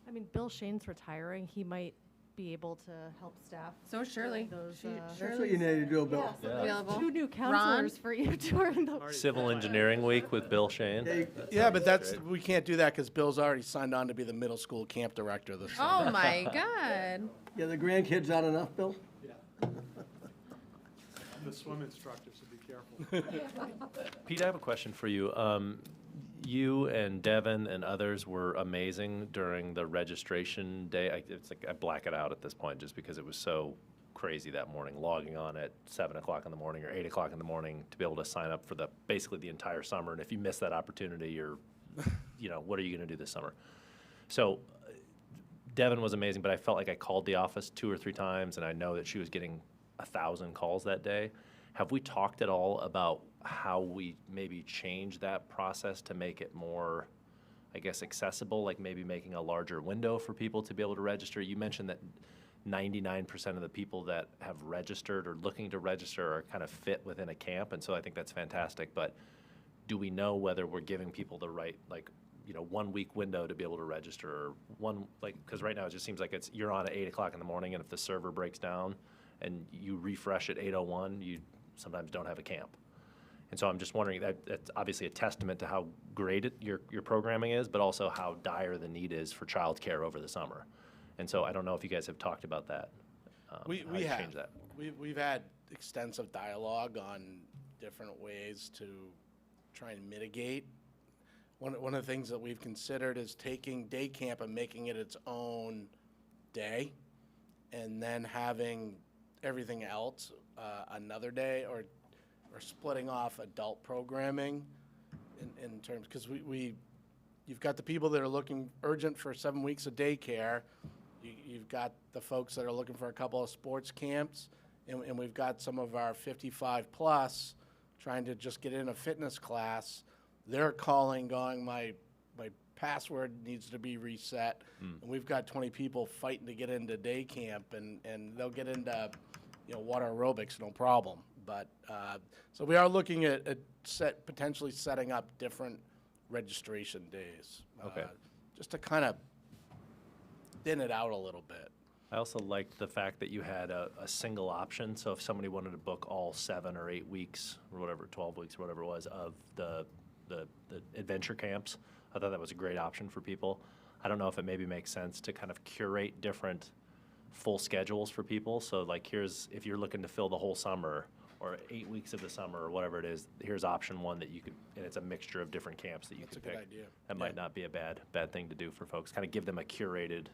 I mean, Bill Shane's retiring. He might be able to help staff. So Shirley. Those, That's what you need to do, Bill. Available. 2 new counselors for you during the. Civil Engineering Week with Bill Shane. Yeah, but we can't do that because Bill's already signed on to be the middle school camp director this summer. Oh, my God. Yeah, the grandkids aren't enough, Bill? I'm the swim instructor, so be careful. Pete, I have a question for you. You and Devin and others were amazing during the registration day. It's like I black it out at this point just because it was so crazy that morning, logging on at 7 o'clock in the morning or 8 o'clock in the morning to be able to sign up for basically the entire summer. And if you miss that opportunity, you're, what are you going to do this summer? So Devin was amazing, but I felt like I called the office 2 or 3 times, and I know that she was getting 1,000 calls that day. Have we talked at all about how we maybe change that process to make it more, I guess, accessible, like maybe making a larger window for people to be able to register? You mentioned that 99% of the people that have registered or looking to register are kind of fit within a camp, and so I think that's fantastic. But do we know whether we're giving people the right, 1 week window to be able to register, or because right now it just seems like you're on at 8 o'clock in the morning, and if the server breaks down and you refresh at 8:01, you sometimes don't have a camp. And so I'm just wondering, that's obviously a testament to how great your programming is, but also how dire the need is for childcare over the summer. And so I don't know if you guys have talked about that. We how to have. change that. We've had extensive dialogue on different ways to try and mitigate. One of the things that we've considered is taking day camp and making it its own day, and then having everything else another day, or splitting off adult programming in terms, because you've got the people that are looking urgent for 7 weeks of daycare. You've got the folks that are looking for a couple of sports camps, and we've got some of our 55 plus trying to just get in a fitness class. They're calling, going, my password needs to be reset, and we've got 20 people fighting to get into day camp, and they'll get into water aerobics, no problem. But so we are looking at potentially setting up different registration days, Okay. just to kind of thin it out a little bit. I also liked the fact that you had a single option. So if somebody wanted to book all 7 or 8 weeks or whatever, 12 weeks or whatever it was of the adventure camps, I thought that was a great option for people. I don't know if it maybe makes sense to kind of curate different full schedules for people. So if you're looking to fill the whole summer or 8 weeks of the summer or whatever it is, here's option 1 that you could, and it's a mixture of different camps that you That's could a pick. good idea. That might not be a bad thing to do for folks. Kind of give them a curated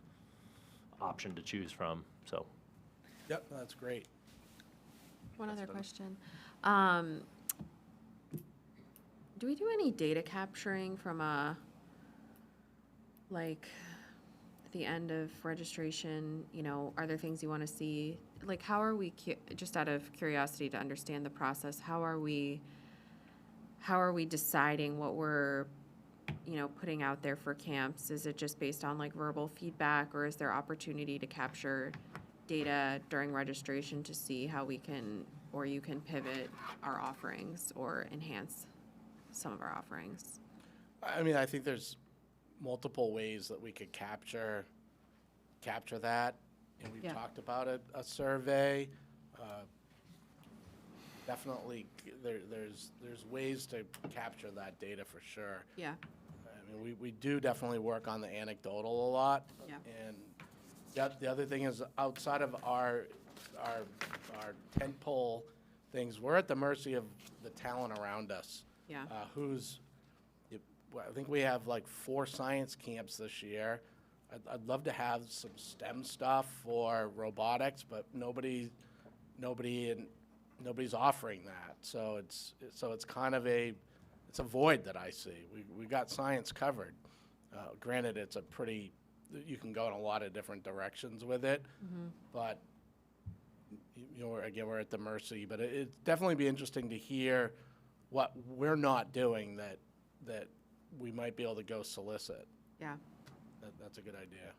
option to choose from. So Yep, that's great. One other question. Do we do any data capturing from at the end of registration? Are there things you want to see? How are we, just out of curiosity to understand the process, how are we deciding what we're, putting out there for camps? Is it just based on verbal feedback, or is there opportunity to capture data during registration to see how we can, or you can pivot our offerings or enhance some of our offerings? I mean, I think there's multiple ways that we could capture that, and we've Yeah. talked about it. A survey, definitely. There's ways to capture that data for sure. Yeah. I mean, we do definitely work on the anecdotal a lot. Yeah. And the other thing is, outside of our tentpole things, we're at the mercy of the talent around us. Yeah. I think we have 4 science camps this year. I'd love to have some STEM stuff for robotics, but nobody's offering that. So it's kind of a void that I see. We got science covered. Granted, you can go in a lot of different directions with it, but again, we're at the mercy. But it'd definitely be interesting to hear what we're not doing that we might be able to go solicit. Yeah. That's a good idea.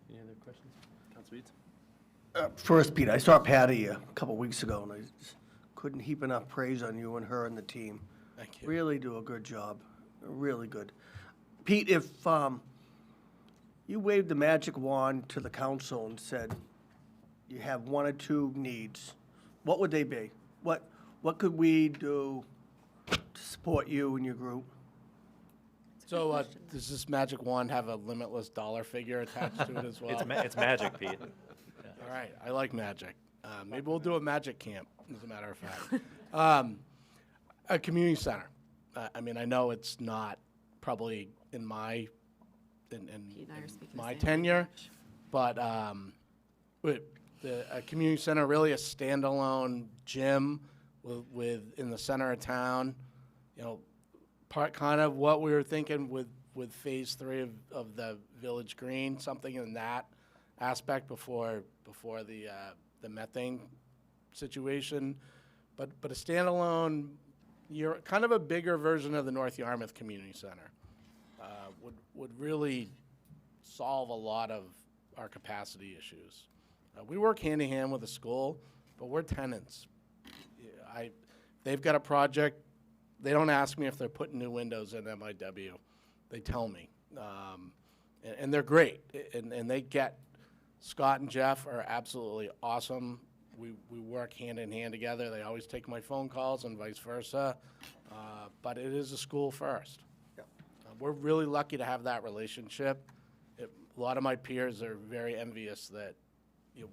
Any other questions? Councilor Eads? First, Pete, I saw Patty a couple weeks ago, and I just couldn't heap enough praise on you and her and the team. Thank you. Really do a good job, really good. Pete, if you waved the magic wand to the council and said you have one or two needs, what would they be? What could we do to support you and your group? So does this magic wand have a limitless dollar figure attached to it as well? It's magic, Pete. All right, I like magic. Maybe we'll do a magic camp, as a matter of fact. A community center. I mean, I know it's not probably in my Pete and I are speaking the my same tenure, language. but a community center, really a standalone gym with in the center of town. You know, part kind of what we were thinking with phase 3 of the Village Green, something in that aspect before the methane situation, but a standalone, you're kind of a bigger version of the North Yarmouth Community Center would really solve a lot of our capacity issues. We work hand in hand with the school, but we're tenants. They've got a project. They don't ask me if they're putting new windows in MIW. They tell me, and they're great, and they get. Scott and Jeff are absolutely awesome. We work hand in hand together. They always take my phone calls and vice versa. But it is a school first. We're really lucky to have that relationship. A lot of my peers are very envious that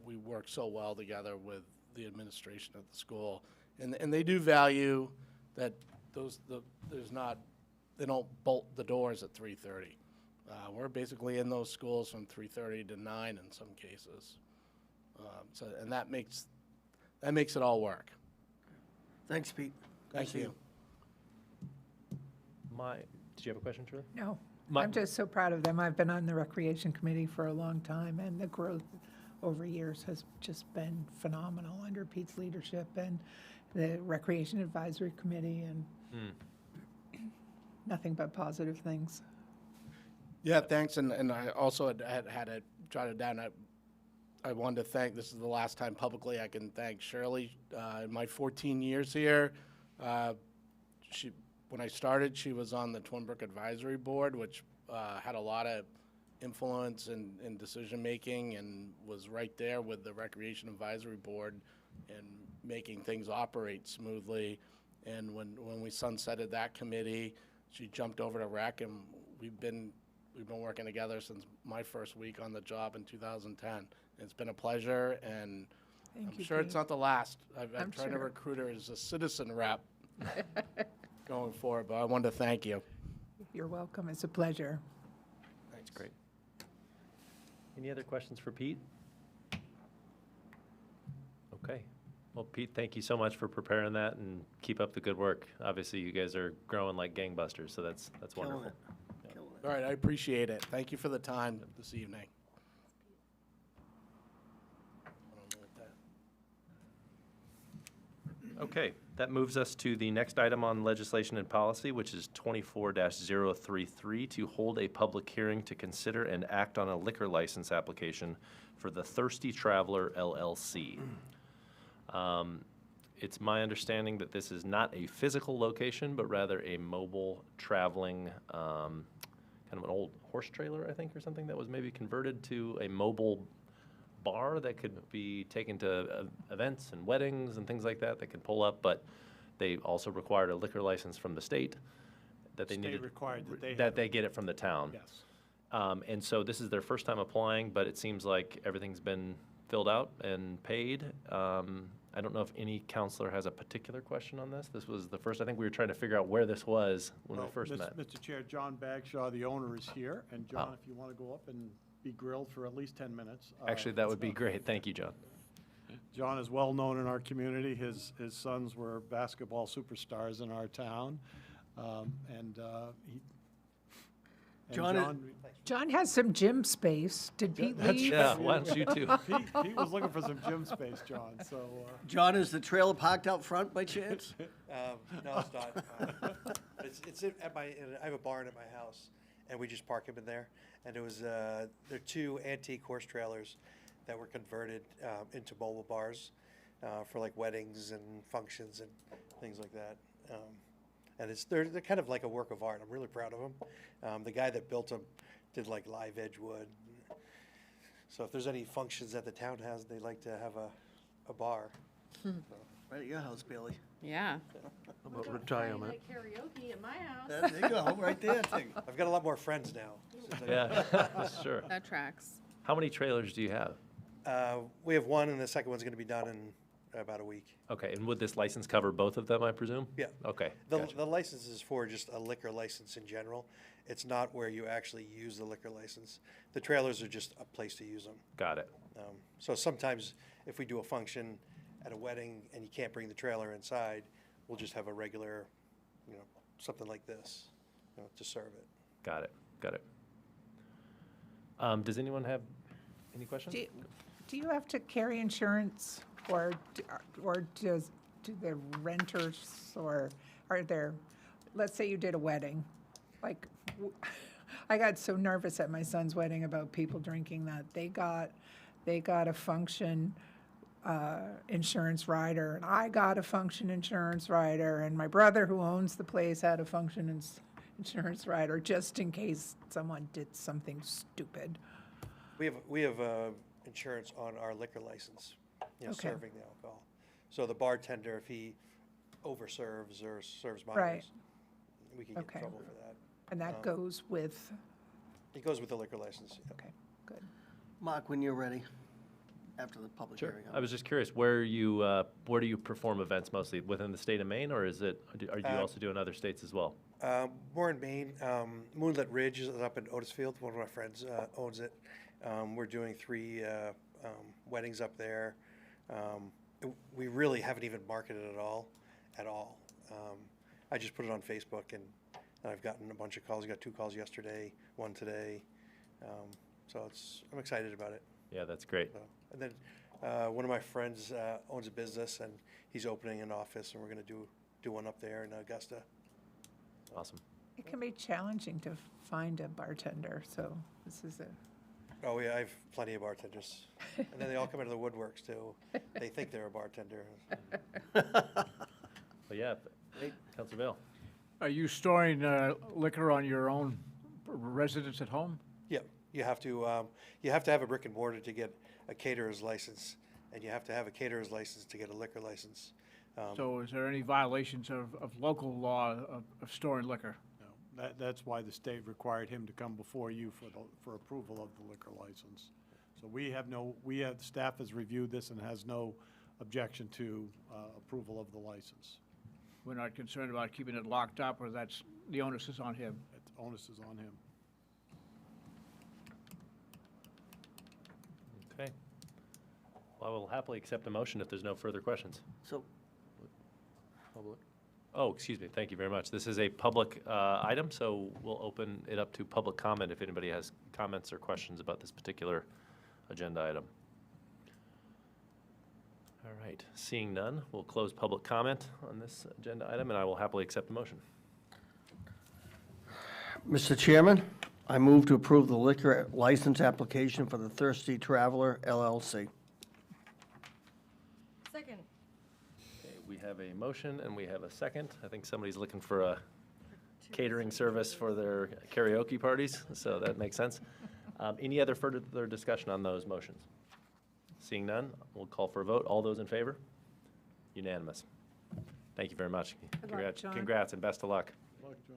we work so well together with the administration of the school, and they do value that they don't bolt the doors at 3:30. We're basically in those schools from 3:30 to 9 in some cases. And that makes it all work. Thanks, Pete. Thank you. Did you have a question, Shirley? No, My- I'm just so proud of them. I've been on the Recreation Committee for a long time, and the growth over years has just been phenomenal under Pete's leadership and the Recreation Advisory Committee, and nothing but positive things. Yeah, thanks. And I also had to jot it down. I wanted to thank, this is the last time publicly I can thank Shirley. In my 14 years here, when I started, she was on the Twin Brook Advisory Board, which had a lot of influence in decision-making and was right there with the Recreation Advisory Board and making things operate smoothly. And when we sunsetted that committee, she jumped over to Rec, and we've been working together since my first week on the job in 2010. It's been a pleasure, and Thank I'm you, sure it's Pete. not the last. I'm I'm trying to sure. recruit her as a citizen rep going forward, but I wanted to thank you. You're welcome. It's a pleasure. That's great. Any other questions for Pete? Okay. Well, Pete, thank you so much for preparing that, and keep up the good work. Obviously, you guys are growing like gangbusters, so that's wonderful. Killing it. Killing it. All right, I appreciate it. Thank you for the time this evening. Okay, that moves us to the next item on legislation and policy, which is 24-033, to hold a public hearing to consider and act on a liquor license application for the Thirsty Traveler LLC. It's my understanding that this is not a physical location, but rather a mobile traveling, kind of an old horse trailer, I think, or something that was maybe converted to a mobile bar that could be taken to events and weddings and things like that could pull up, but they also required a liquor license from the state that they State needed. required that they That have they get it from the town. Yes. And so this is their first time applying, but it seems like everything's been filled out and paid. I don't know if any counselor has a particular question on this. This was the first, I think we were trying to figure out where this was when we Well, first met. Mr. Chair, John Bagshaw, the owner, is here, and John, Oh. if you want to go up and be grilled for at least 10 minutes. Actually, that would be great. Thank you, John. John is well-known in our community. His sons were basketball superstars in our town. John has some gym space. Did Pete That's leave? Yeah, why don't you two? Pete was looking for some gym space, John, so, John, is the trailer parked out front by chance? No, it's not. It's at I have a barn at my house, and we just park them in there. And it was, they're two antique horse trailers that were converted into mobile bars for like weddings and functions and things like that. And they're kind of like a work of art. I'm really proud of them. The guy that built them did like live edge wood. So if there's any functions that the town has, they like to have a bar. Right at your house, Bailey. Yeah. About retirement. Karaoke at my house. There you go, right there. I've got a lot more friends now. since I- Yeah, sure. That tracks. How many trailers do you have? We have one, and the second one's going to be done in about a week. Okay, and would this license cover both of them, I presume? Yeah. Okay, The, gotcha. the license is for just a liquor license in general. It's not where you actually use the liquor license. The trailers are just a place to use them. Got it. So sometimes if we do a function at a wedding and you can't bring the trailer inside, we'll just have a regular, something like this, to serve it. Got it. Got it. Does anyone have any questions? Do you have to carry insurance, or do the renters, or are there, let's say you did a wedding, like, I got so nervous at my son's wedding about people drinking that they got a function insurance rider, and I got a function insurance rider, and my brother who owns the place had a function insurance rider, just in case someone did something stupid. We have insurance on our liquor license, Okay. serving the alcohol. So the bartender, if he overserves or serves Right. minors, we can get Okay. in trouble for that. And that goes with, It goes with the liquor license. Yeah. okay, good. Mark, when you're ready, after the public Sure. hearing. I was just curious, where do you perform events mostly? Within the state of Maine, or are you also do in other states as well? We're in Maine. Moonlit Ridge is up in Otisfield. One of my friends owns it. We're doing 3 weddings up there. We really haven't even marketed it at all. I just put it on Facebook, and I've gotten a bunch of calls. I got 2 calls yesterday, 1 today. So I'm excited about it. Yeah, that's great. So, and then one of my friends owns a business, and he's opening an office, and we're going to do one up there in Augusta. Awesome. It can be challenging to find a bartender, so this is a, Oh, yeah, I have plenty of bartenders. And then they all come out of the woodworks, too. They think they're a bartender. But yeah, Councilor Vail. Are you storing liquor on your own residence at home? Yeah, you have to have a brick and mortar to get a caterer's license, and you have to have a caterer's license to get a liquor license. So is there any violations of local law of storing liquor? No, that's why the state required him to come before you for approval of the liquor license. So staff has reviewed this and has no objection to approval of the license. We're not concerned about keeping it locked up, or the onus is on him? The onus is on him. Okay. Well, I will happily accept a motion if there's no further questions. So, Oh, excuse me. Thank you very much. This is a public item, so we'll open it up to public comment if anybody has comments or questions about this particular agenda item. All right. Seeing none, we'll close public comment on this agenda item, and I will happily accept a motion. Mr. Chairman, I move to approve the liquor license application for the Thirsty Traveler LLC. Second. Okay, we have a motion and we have a second. I think somebody's looking for a catering service for their karaoke parties, so that makes sense. Any other further discussion on those motions? Seeing none, we'll call for a vote. All those in favor? Unanimous. Thank you very much. Good luck, John. Congrats and best of luck. Good luck, John.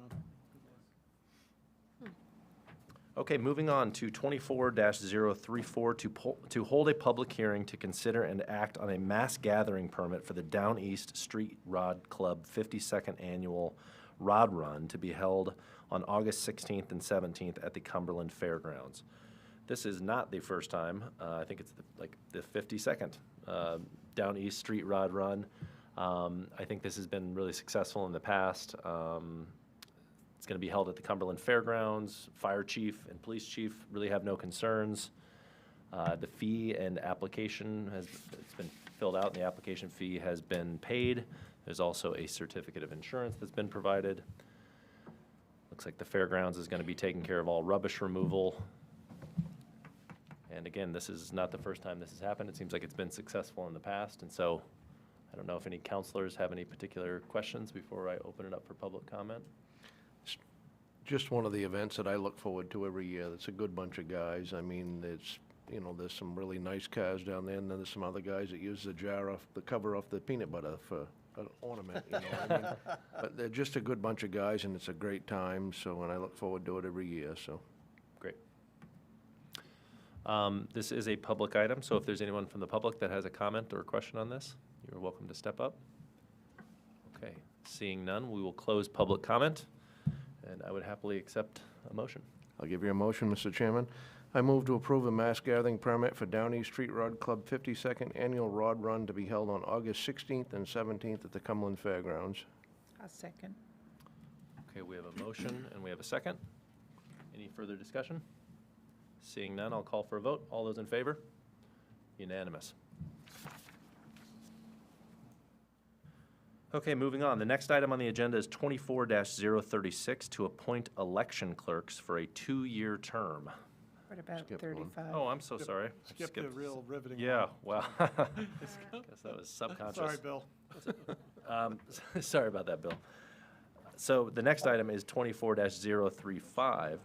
Okay, moving on to 24-034 to hold a public hearing to consider and act on a mass gathering permit for the Down East Street Rod Club 52nd Annual Rod Run to be held on August 16th and 17th at the Cumberland Fairgrounds. This is not the first time. I think it's the 52nd Down East Street Rod Run. I think this has been really successful in the past. It's going to be held at the Cumberland Fairgrounds. Fire chief and police chief really have no concerns. The fee and application it's been filled out, and the application fee has been paid. There's also a certificate of insurance that's been provided. Looks like the fairgrounds is going to be taking care of all rubbish removal. And again, this is not the first time this has happened. It seems like it's been successful in the past. And so I don't know if any counselors have any particular questions before I open it up for public comment. Just one of the events that I look forward to every year. It's a good bunch of guys. I mean, it's, you know, there's some really nice cars down there, and then there's some other guys that use the cover off the peanut butter for an ornament, you know what I mean? But they're just a good bunch of guys, and it's a great time, so, and I look forward to it every year, so. Great. This is a public item, so if there's anyone from the public that has a comment or a question on this, you're welcome to step up. Okay, seeing none, we will close public comment, and I would happily accept a motion. I'll give you a motion, Mr. Chairman. I move to approve a mass gathering permit for Down East Street Rod Club 52nd Annual Rod Run to be held on August 16th and 17th at the Cumberland Fairgrounds. A second. Okay, we have a motion and we have a second. Any further discussion? Seeing none, I'll call for a vote. All those in favor? Unanimous. Okay, moving on. The next item on the agenda is 24-036 to appoint election clerks for a 2-year term. What about Skip one. 35? Oh, I'm so sorry. I Skip the real riveting. Yeah, one. well, guess that was subconscious. Sorry, Bill. Sorry about that, Bill. So the next item is 24-035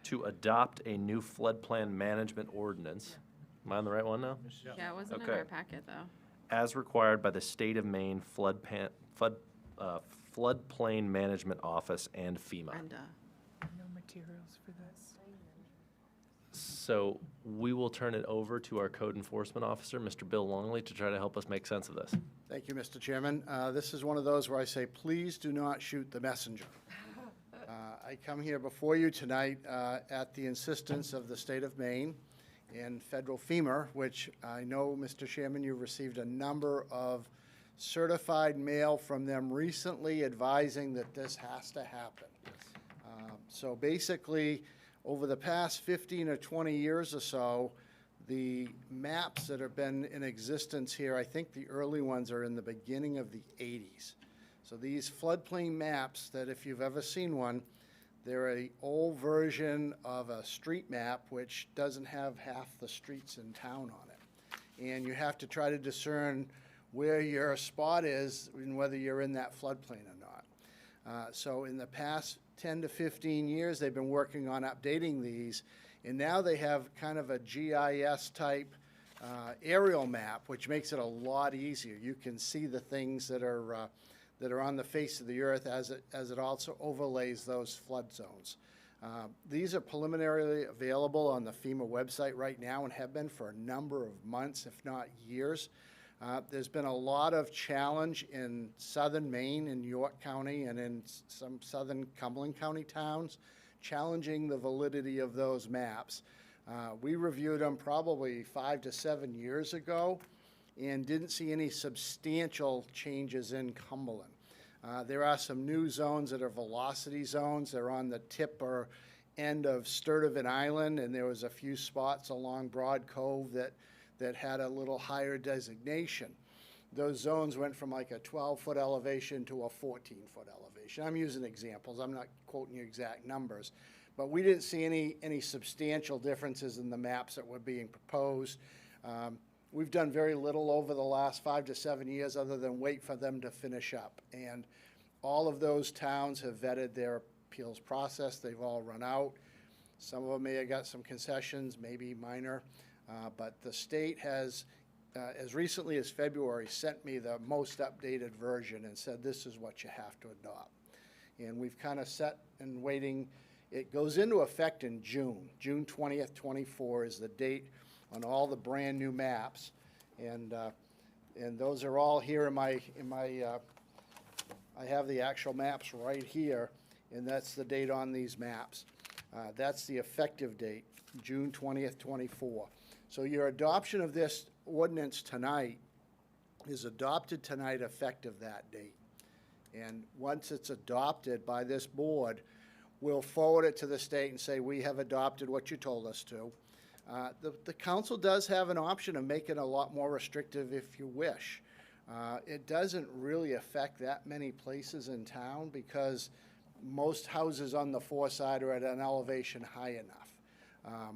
to adopt a new floodplain management ordinance. Am I on the right one now? Yeah, it wasn't in Okay. our packet, though. As required by the State of Maine Floodplain Management Office and FEMA. And, No materials for this. So we will turn it over to our code enforcement officer, Mr. Bill Longley, to try to help us make sense of this. Thank you, Mr. Chairman. This is one of those where I say, please do not shoot the messenger. I come here before you tonight at the insistence of the state of Maine and federal FEMA, which I know, Mr. Chairman, you received a number of certified mail from them recently advising that this has to happen. So basically, over the past 15 or 20 years or so, the maps that have been in existence here, I think the early ones are in the beginning of the 80s. So these floodplain maps that if you've ever seen one, they're an old version of a street map which doesn't have half the streets in town on it. And you have to try to discern where your spot is and whether you're in that floodplain or not. So in the past 10 to 15 years, they've been working on updating these, and now they have kind of a GIS type aerial map, which makes it a lot easier. You can see the things that are on the face of the earth as it also overlays those flood zones. These are preliminarily available on the FEMA website right now and have been for a number of months, if not years. There's been a lot of challenge in southern Maine, in York County, and in some southern Cumberland County towns, challenging the validity of those maps. We reviewed them probably 5 to 7 years ago and didn't see any substantial changes in Cumberland. There are some new zones that are velocity zones. They're on the tip or end of Sturtevant Island, and there was a few spots along Broad Cove that had a little higher designation. Those zones went from like a 12-foot elevation to a 14-foot elevation. I'm using examples. I'm not quoting you exact numbers. But we didn't see any substantial differences in the maps that were being proposed. We've done very little over the last 5 to 7 years other than wait for them to finish up. And all of those towns have vetted their appeals process. They've all run out. Some of them may have got some concessions, maybe minor. But the state has, as recently as February, sent me the most updated version and said this is what you have to adopt. And we've kind of set and waiting. It goes into effect in June. June 20th, 24 is the date on all the brand new maps. And those are all here in my I have the actual maps right here, and that's the date on these maps. That's the effective date, June 20th, 24. So your adoption of this ordinance tonight is adopted tonight effective that date. And once it's adopted by this board, we'll forward it to the state and say, we have adopted what you told us to. The council does have an option of making it a lot more restrictive if you wish. It doesn't really affect that many places in town because most houses on the foreside are at an elevation high enough.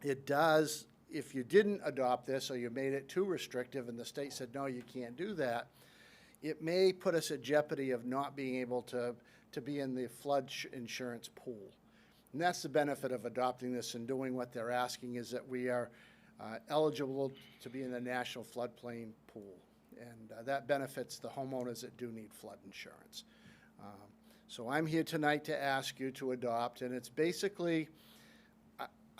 It does, if you didn't adopt this or you made it too restrictive and the state said, no, you can't do that, it may put us at jeopardy of not being able to be in the flood insurance pool. And that's the benefit of adopting this and doing what they're asking, is that we are eligible to be in the national floodplain pool. And that benefits the homeowners that do need flood insurance. So I'm here tonight to ask you to adopt, and it's basically,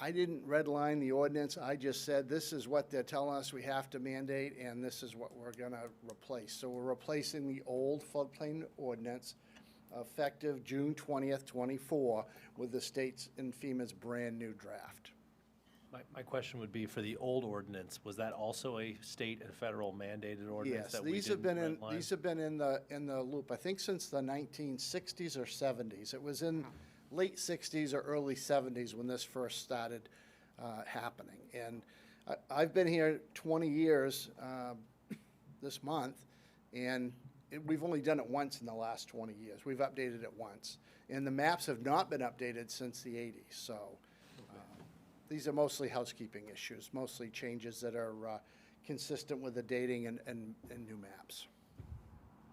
I didn't redline the ordinance. I just said this is what they're telling us we have to mandate, and this is what we're going to replace. So we're replacing the old floodplain ordinance effective June 20th, 24, with the state's and FEMA's brand-new draft. My question would be, for the old ordinance, was that also a state and federal mandated ordinance Yes, that we these have been didn't in, redline? these have been in the loop, I think since the 1960s or 70s. It was in late 60s or early 70s when this first started happening. And I've been here 20 years this month, and we've only done it once in the last 20 years. We've updated it once. And the maps have not been updated since the 80s, so these are mostly housekeeping issues, mostly changes that are consistent with the dating and new maps.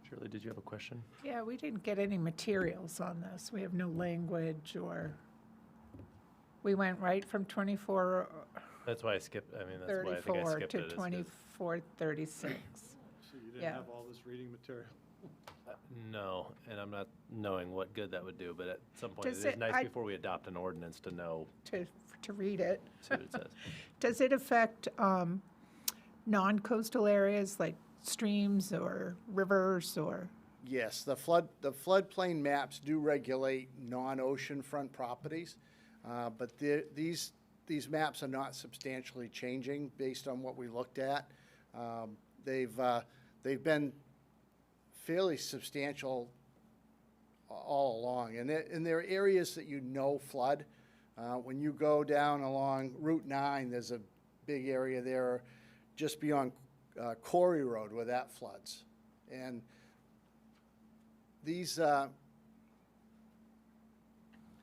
Shirley, did you have a question? Yeah, we didn't get any materials on this. We have no language or, we went right from 24, That's why I skipped, I mean, that's why I think I 34 skipped to it. is 'cause- 24, 36. So you didn't Yeah. have all this reading material? No, and I'm not knowing what good that would do, but at some point, Does it is it- nice I- before we adopt an ordinance to know, To read it. see what it says. Does it affect non-coastal areas like streams or rivers or? Yes, the floodplain maps do regulate non-ocean front properties, but these maps are not substantially changing based on what we looked at. They've been fairly substantial all along, and there are areas that you know flood. When you go down along Route 9, there's a big area there just beyond Corey Road where that floods. And these,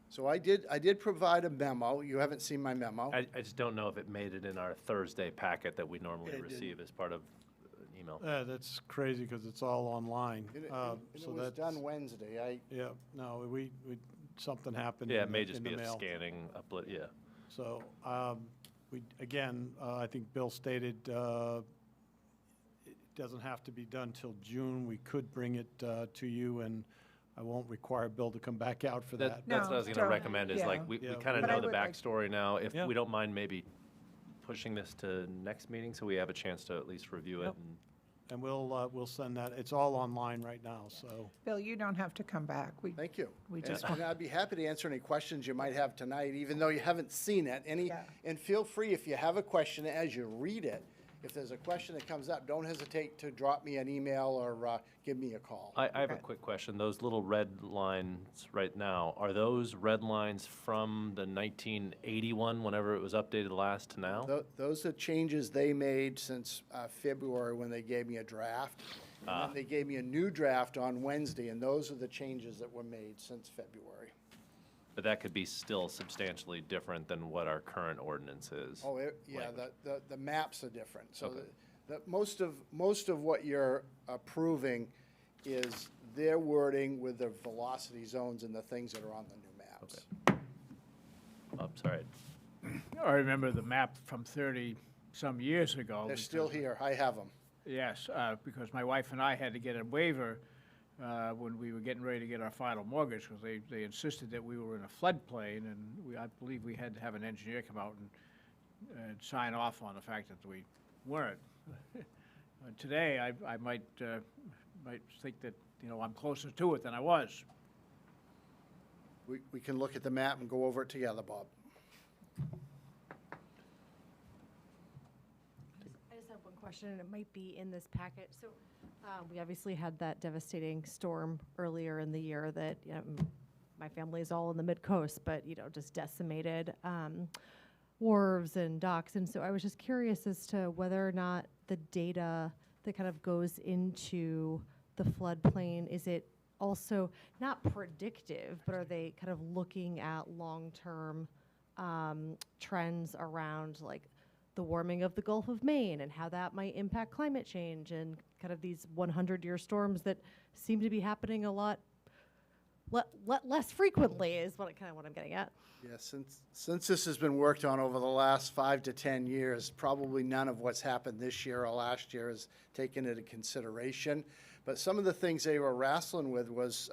so I did provide a memo. You haven't seen my memo. I just don't know if it made it in our Thursday packet that we normally It receive as part of an email. That's crazy because it's all online. And it So was that's, done Wednesday. yeah, no, something happened Yeah, in it may the- just in be the a mail. scanning upload, yeah. So, again, I think Bill stated, it doesn't have to be done till June. We could bring it to you, and I won't require Bill to come back out for that. That's what I was No, gonna don't- recommend, is like, yeah. we Yeah, kind of But I know the would like- backstory now. If Yeah. we don't mind maybe pushing this to next meeting, so we have a chance to at least review it. Yep. And And we'll send that. It's all online right now, so. Bill, you don't have to come back. Thank you. We And- just and I'd be happy to answer any questions you might have tonight, even though you haven't seen it. Yeah. And feel free, if you have a question as you read it, if there's a question that comes up, don't hesitate to drop me an email or give me a call. I have a Okay. quick question. Those little red lines right now, are those red lines from the 1981, whenever it was updated last to now? Those are changes they made since February when they gave me a draft. And then they gave me a new draft on Wednesday, and those are the changes that were made since February. But that could be still substantially different than what our current ordinance is. Oh, yeah, language. the maps are different. So Okay. most of what you're approving is their wording with the velocity zones and the things that are on the new maps. Oh, sorry. I remember the map from 30-some years ago. They're still because- here. I have them. Yes, because my wife and I had to get a waiver when we were getting ready to get our final mortgage, because they insisted that we were in a floodplain, and I believe we had to have an engineer come out and sign off on the fact that we weren't. Today, I might think that, I'm closer to it than I was. We can look at the map and go over it together, Bob. I just have one question, and it might be in this packet. So we obviously had that devastating storm earlier in the year that, my family is all in the mid-coast, but, just decimated wharves and docks. And so I was just curious as to whether or not the data that kind of goes into the floodplain, is it also not predictive, but are they kind of looking at long-term trends around like the warming of the Gulf of Maine and how that might impact climate change and kind of these 100-year storms that seem to be happening a lot less frequently is what I'm getting at. Yeah, since this has been worked on over the last 5 to 10 years, probably none of what's happened this year or last year is taken into consideration. But some of the things they were wrestling with was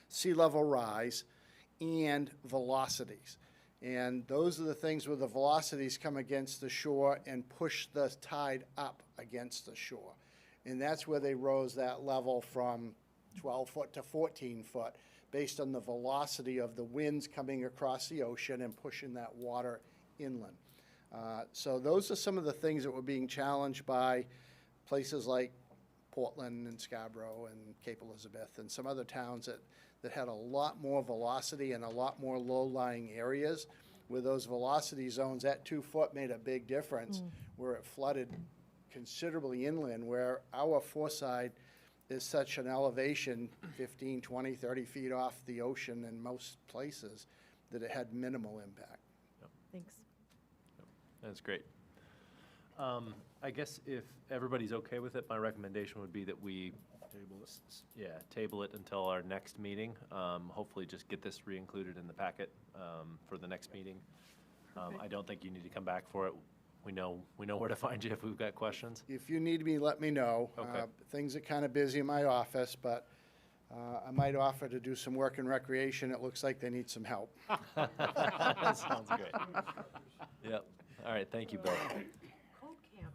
sea level rise and velocities. And those are the things where the velocities come against the shore and push the tide up against the shore. And that's where they rose that level from 12 foot to 14 foot, based on the velocity of the winds coming across the ocean and pushing that water inland. So those are some of the things that were being challenged by places like Portland and Scarborough and Cape Elizabeth and some other towns that had a lot more velocity and a lot more low-lying areas where those velocity zones at 2 foot made a big difference, where it flooded considerably inland, where our foreside is such an elevation, 15, 20, 30 feet off the ocean in most places, that it had minimal impact. Thanks. That's great. I guess if everybody's okay with it, my recommendation would be that we table it until our next meeting. Hopefully just get this re-included in the packet for the next meeting. I don't think you need to come back for it. We know where to find you if we've got questions. If you need me, let me know. Okay. Things are kind of busy in my office, but I might offer to do some work in recreation. It looks like they need some help. That sounds great. Yep. All right, thank you, Bill.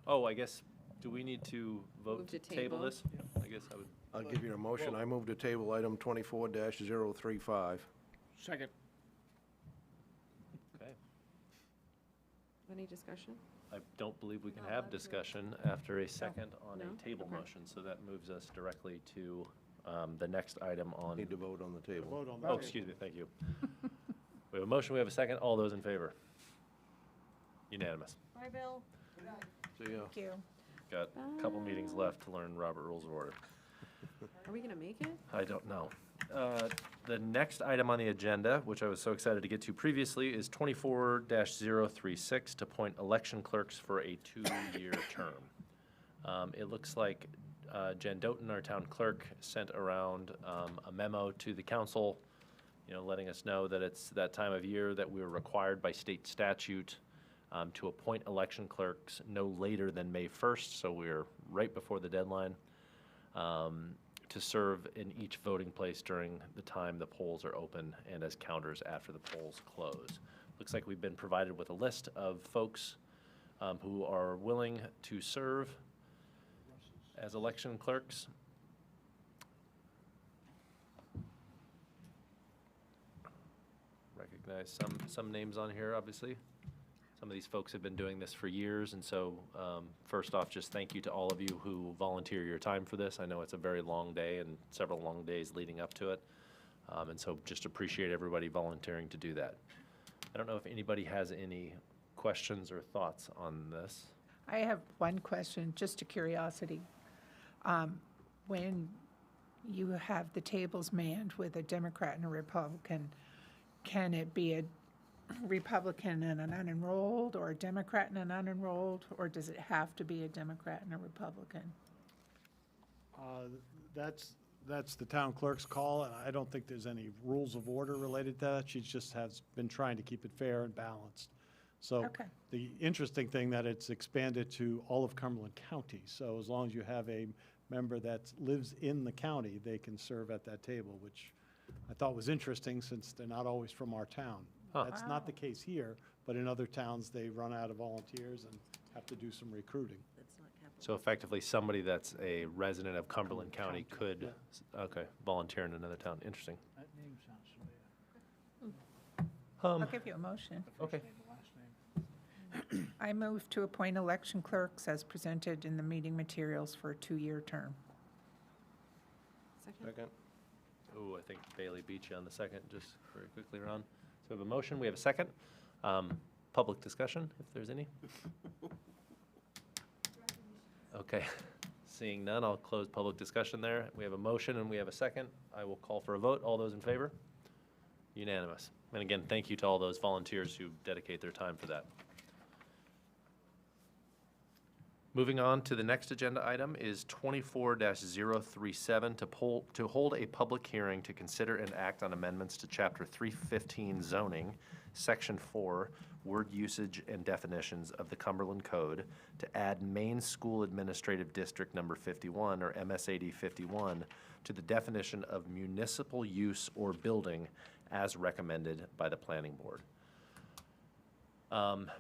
Oh, I guess, do we need to vote Move to to table table. this? I guess I would. I'll give you a motion. I move to table item 24-035. Second. Okay. Any discussion? I don't believe we can have discussion after a second on No? a table Okay. motion, so that moves us directly to the next item on. Need to vote on the table. Vote on Oh, that. excuse me, thank you. We have a motion, we have a second. All those in favor? Unanimous. Bye, Bill. See ya. Thank you. Got a couple meetings left to learn Robert Rules of Order. Are we gonna make it? I don't know. The next item on the agenda, which I was so excited to get to previously, is 24-036 to appoint election clerks for a 2-year term. It looks like Jen Doughton, our town clerk, sent around a memo to the council, letting us know that it's that time of year that we're required by state statute to appoint election clerks no later than May 1st, so we're right before the deadline, to serve in each voting place during the time the polls are open and as counters after the polls close. Looks like we've been provided with a list of folks who are willing to serve as election clerks. Recognize some names on here, obviously. Some of these folks have been doing this for years, and so first off, just thank you to all of you who volunteer your time for this. I know it's a very long day and several long days leading up to it, and so just appreciate everybody volunteering to do that. I don't know if anybody has any questions or thoughts on this. I have one question, just a curiosity. When you have the tables manned with a Democrat and a Republican, can it be a Republican and an unenrolled, or a Democrat and an unenrolled, or does it have to be a Democrat and a Republican? That's the town clerk's call, and I don't think there's any rules of order related to that. She just has been trying to keep it fair and balanced. So Okay. the interesting thing that it's expanded to all of Cumberland County. So as long as you have a member that lives in the county, they can serve at that table, which I thought was interesting since they're not always from our town. Huh. That's not the case here, but in other towns, they run out of volunteers and have to do some recruiting. So effectively, somebody that's a resident of Cumberland County could, okay, volunteer in another town. Interesting. That name sounds familiar. I'll give you a motion. Okay. Last name. I move to appoint election clerks as presented in the meeting materials for a 2-year term. Second? Second. Oh, I think Bailey beat you on the second, just very quickly, Ron. So we have a motion, we have a second. Public discussion, if there's any. Okay, Seeing none, I'll close public discussion there. We have a motion and we have a second. I will call for a vote. All those in favor? Unanimous. And again, thank you to all those volunteers who dedicate their time for that. Moving on to the next agenda item is 24-037 to hold a public hearing to consider and act on amendments to Chapter 315 zoning, Section 4, word usage and definitions of the Cumberland Code to add Main School Administrative District Number 51, or MSAD 51, to the definition of municipal use or building as recommended by the Planning Board.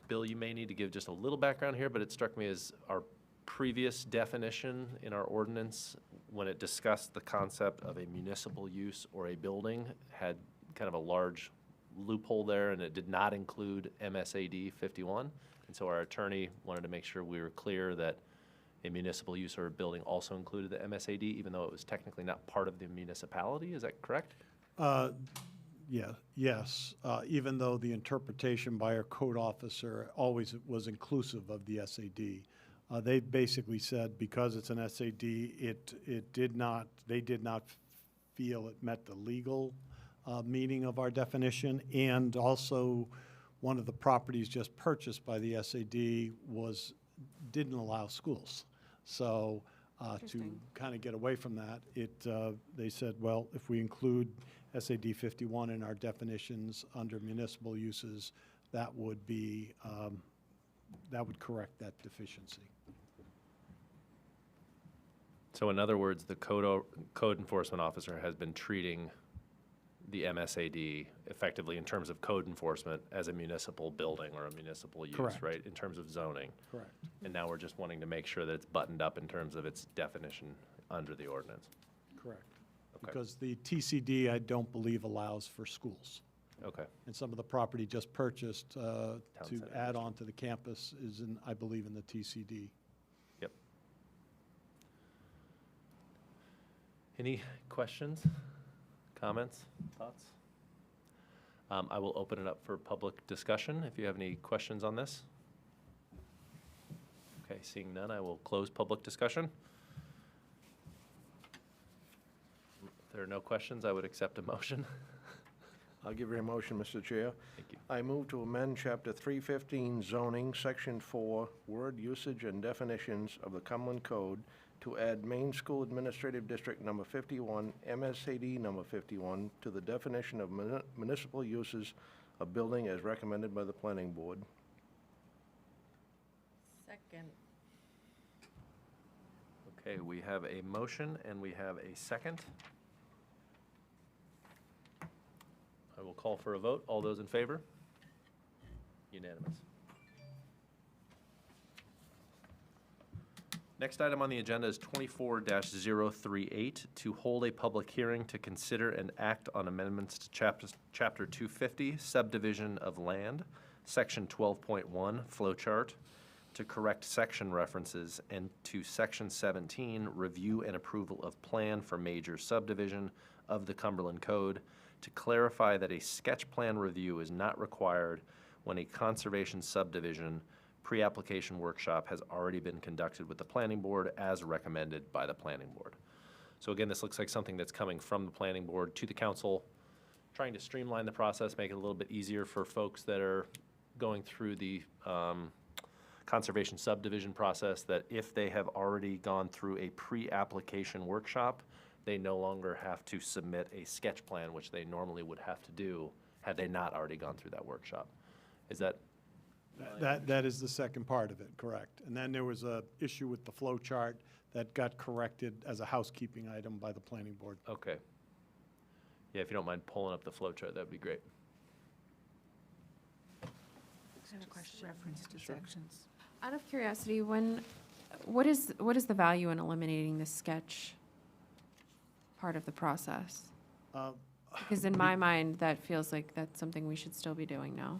Bill, you may need to give just a little background here, but it struck me as our previous definition in our ordinance, when it discussed the concept of a municipal use or a building, had kind of a large loophole there, and it did not include MSAD 51. And so our attorney wanted to make sure we were clear that a municipal use or a building also included the MSAD, even though it was technically not part of the municipality. Is that correct? Yeah, yes, even though the interpretation by our code officer always was inclusive of the SAD. They basically said because it's an SAD, they did not feel it met the legal meaning of our definition, and also one of the properties just purchased by the SAD didn't allow schools. So to kind of get away from that, they said, well, if we include SAD 51 in our definitions under municipal uses, that would correct that deficiency. So in other words, the code enforcement officer has been treating the MSAD effectively in terms of code enforcement as a municipal building or a municipal use, Correct. right, in terms of zoning. Correct. And now we're just wanting to make sure that it's buttoned up in terms of its definition under the ordinance. Correct. Okay. Because the TCD, I don't believe, allows for schools. Okay. And some of the property just purchased to center add on to the campus is in, I believe, in the TCD. Yep. Any questions, comments, thoughts? I will open it up for public discussion if you have any questions on this. Okay, seeing none, I will close public discussion. If there are no questions, I would accept a motion. I'll give you a motion, Mr. Chair. Thank you. I move to amend Chapter 315 zoning, Section 4, word usage and definitions of the Cumberland Code to add Main School Administrative District Number 51, MSAD Number 51, to the definition of municipal uses of building as recommended by the Planning Board. Second. Okay, we have a motion and we have a second. I will call for a vote. All those in favor? Unanimous. Next item on the agenda is 24-038 to hold a public hearing to consider and act on amendments to Chapter 250, subdivision of land, Section 12.1, flow chart, to correct section references, and to Section 17, review and approval of plan for major subdivision of the Cumberland Code, to clarify that a sketch plan review is not required when a conservation subdivision pre-application workshop has already been conducted with the Planning Board as recommended by the Planning Board. So again, this looks like something that's coming from the Planning Board to the Council, trying to streamline the process, make it a little bit easier for folks that are going through the conservation subdivision process, that if they have already gone through a pre-application workshop, they no longer have to submit a sketch plan, which they normally would have to do had they not already gone through that workshop. Is that? That is the second part of it, correct. And then there was a issue with the flow chart that got corrected as a housekeeping item by the Planning Board. Okay. Yeah, if you don't mind pulling up the flow chart, that'd be great. I have a question. Reference to sections. Out of curiosity, what is the value in eliminating the sketch part of the process? Because in my mind, that feels like that's something we should still be doing now.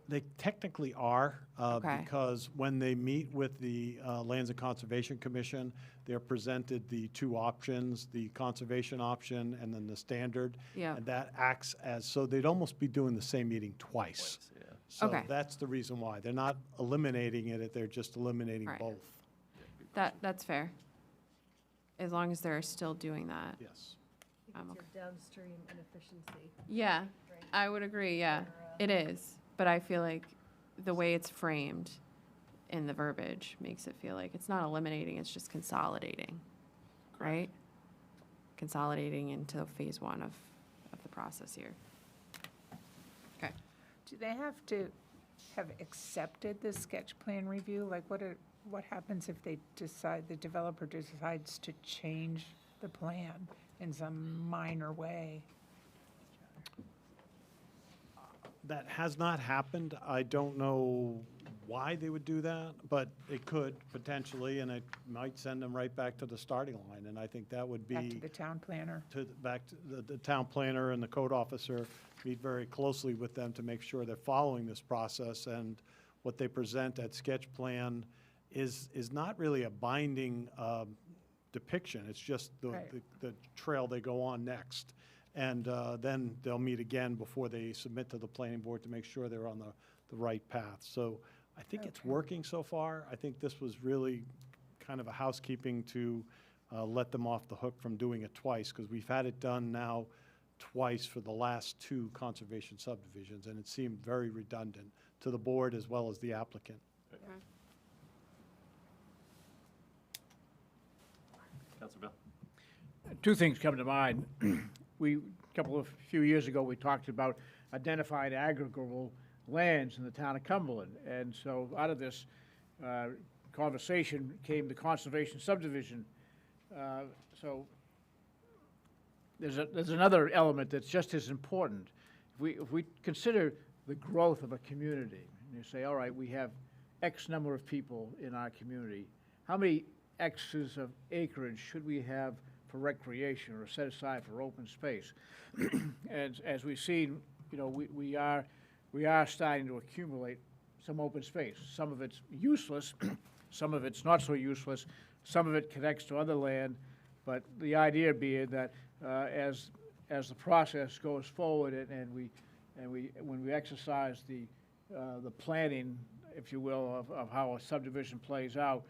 They technically are, Okay. because when they meet with the Lands and Conservation Commission, they're presented the two options, the conservation option and then the standard. Yeah. And that acts as, so they'd almost be doing the same meeting twice. Yeah. So Okay. that's the reason why. They're not eliminating it, they're just eliminating Right. both. That's fair. as long as they're still doing that. Yes. I'm It's your downstream inefficiency. Yeah, I would agree, yeah, it is. But I feel like the way it's framed in the verbiage makes it feel like it's not eliminating, it's just consolidating, right? Consolidating into phase one of the process here. Okay. Do they have to have accepted the sketch plan review? Like, what happens if they decide, the developer decides to change the plan in some minor way? That has not happened. I don't know why they would do that, but it could potentially, and it might send them right back to the starting line. And I think that would be. Back to the town planner? Back to the town planner and the code officer, meet very closely with them to make sure they're following this process. And what they present at sketch plan is not really a binding depiction. It's just the trail they go on next. And then they'll meet again before they submit to the planning board to make sure they're on the right path. So I think it's working so far. I think this was really kind of a housekeeping to let them off the hook from doing it twice, because we've had it done now twice for the last 2 conservation subdivisions, and it seemed very redundant to the board as well as the applicant. Councilor Bill? 2 things come to mind. Few years ago, we talked about identified aggregable lands in the town of Cumberland. And so out of this conversation came the conservation subdivision. So there's another element that's just as important. If we consider the growth of a community, and you say, all right, we have X number of people in our community, how many X's of acreage should we have for recreation or set aside for open space? And as we've seen, we are starting to accumulate some open space. Some of it's useless, some of it's not so useless, some of it connects to other land, but the idea being that as the process goes forward when we exercise the planning, if you will, of how a subdivision plays out,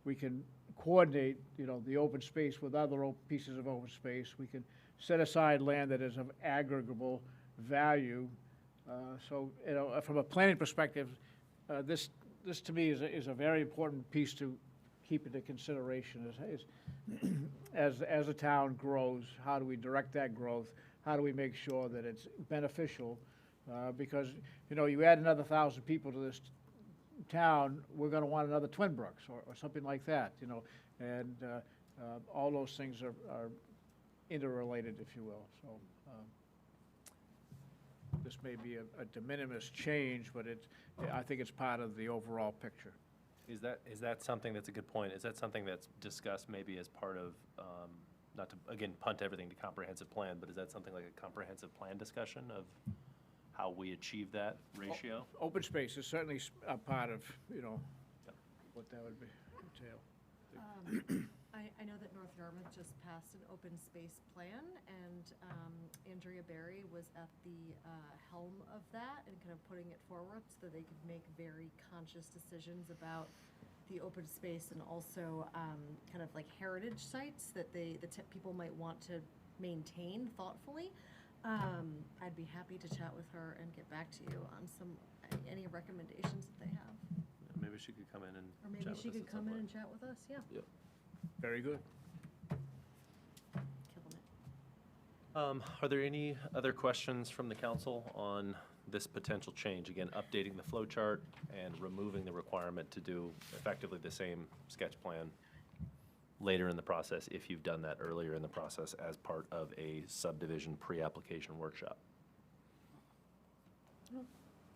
we can coordinate, the open space with other pieces of open space. We can set aside land that is of aggregable value. So, from a planning perspective, this to me is a very important piece to keep into consideration. As a town grows, how do we direct that growth? How do we make sure that it's beneficial? Because, you add another 1,000 people to this town, we're going to want another Twin Brooks or something like that, and all those things are interrelated, if you will. So this may be a de minimis change, but I think it's part of the overall picture. Is that something, that's a good point, is that something that's discussed maybe as part of, not to, again, punt everything to comprehensive plan, but is that something like a comprehensive plan discussion of how we achieve that ratio? Open space is certainly a part of, what that would entail. I know that North Yarmouth just passed an open space plan, and Andrea Berry was at the helm of that and kind of putting it forward so that they could make very conscious decisions about the open space and also kind of like heritage sites that people might want to maintain thoughtfully. I'd be happy to chat with her and get back to you on any recommendations that they have. Maybe she could come in and Or maybe she could come in and chat with us, yeah. Yep. Very good. Killing it. Are there any other questions from the council on this potential change? Again, updating the flow chart and removing the requirement to do effectively the same sketch plan later in the process if you've done that earlier in the process as part of a subdivision pre-application workshop.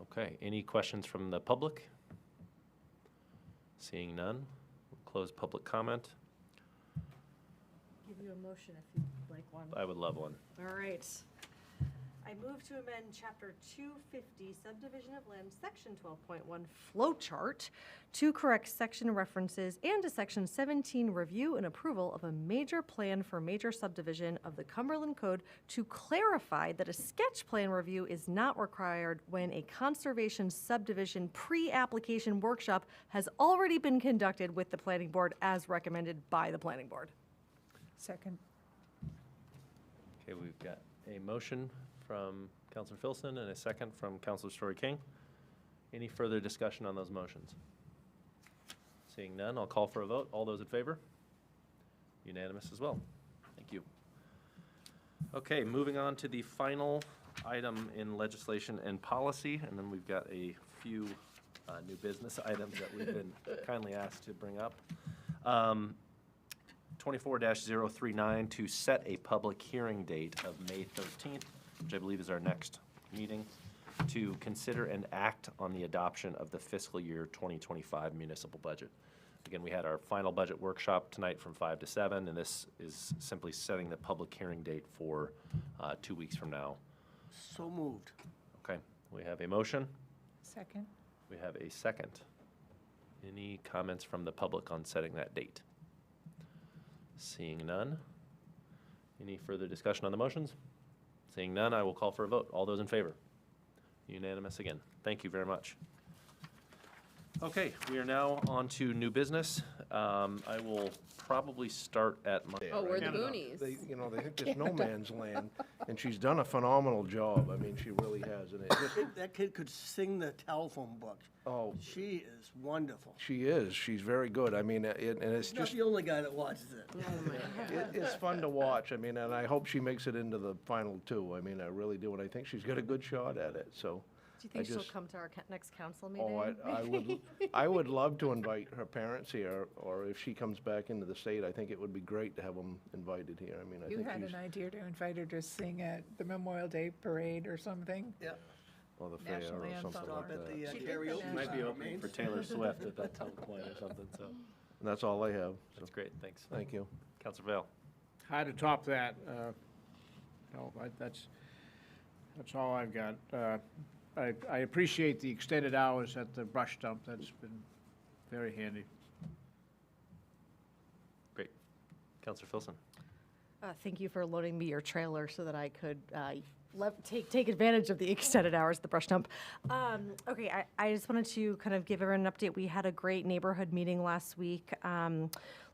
Okay, any questions from the public? Seeing none, we'll close public comment. Give you a motion if you'd like one. I would love one. All right. I move to amend Chapter 250, Subdivision of Land, Section 12.1, Flow Chart, to correct section references and to Section 17, Review and Approval of a Major Plan for Major Subdivision of the Cumberland Code, to clarify that a sketch plan review is not required when a conservation subdivision pre-application workshop has already been conducted with the Planning Board as recommended by the Planning Board. Second. Okay, we've got a motion from Counselor Filson and a second from Counselor Story King. Any further discussion on those motions? Seeing none, I'll call for a vote. All those in favor? Unanimous as well. Thank you. Okay, moving on to the final item in legislation and policy, and then we've got a few new business items that we've been kindly asked to bring up. 24-039 to set a public hearing date of May 13th, which I believe is our next meeting, to consider and act on the adoption of the fiscal year 2025 municipal budget. Again, we had our final budget workshop tonight from 5 to 7, and this is simply setting the public hearing date for 2 weeks from now. So moved. Okay, we have a motion. Second. We have a second. Any comments from the public on setting that date? Seeing none. Any further discussion on the motions? Seeing none, I will call for a vote. All those in favor? Unanimous again. Thank you very much. Okay, we are now on to new business. I will probably start at my. Oh, we're the Canada. boonies. They think there's no man's land, and she's done a phenomenal job. I mean, she really has, and it just, That kid could sing the telephone book. oh, She is wonderful. she is. She's very good. I mean, and it's She's not just, the only guy that watches it. it's fun to watch. I mean, and I hope she makes it into the final two. I mean, I really do, and I think she's got a good shot at it, so. Do you think I she'll just- come to our next council meeting? Oh, I would love to invite her parents here, or if she comes back into the state, I think it would be great to have them invited here. I mean, I You think had she's, an idea to invite her to sing at the Memorial Day Parade or something? Yeah. or the fair National or anthem. something Stop like at that. the She did the karaoke. national Might be bar, opening Main for Street. Taylor Swift at that point or something, so. And that's all I have, so, That's great, thanks. thank you. Counselor Vale. Hard to top that. No, that's all I've got. I appreciate the extended hours at the brush dump. That's been very handy. Great. Counselor Filson. Thank you for loaning me your trailer so that I could take advantage of the extended hours at the brush dump. Okay, I just wanted to kind of give everyone an update. We had a great neighborhood meeting last week,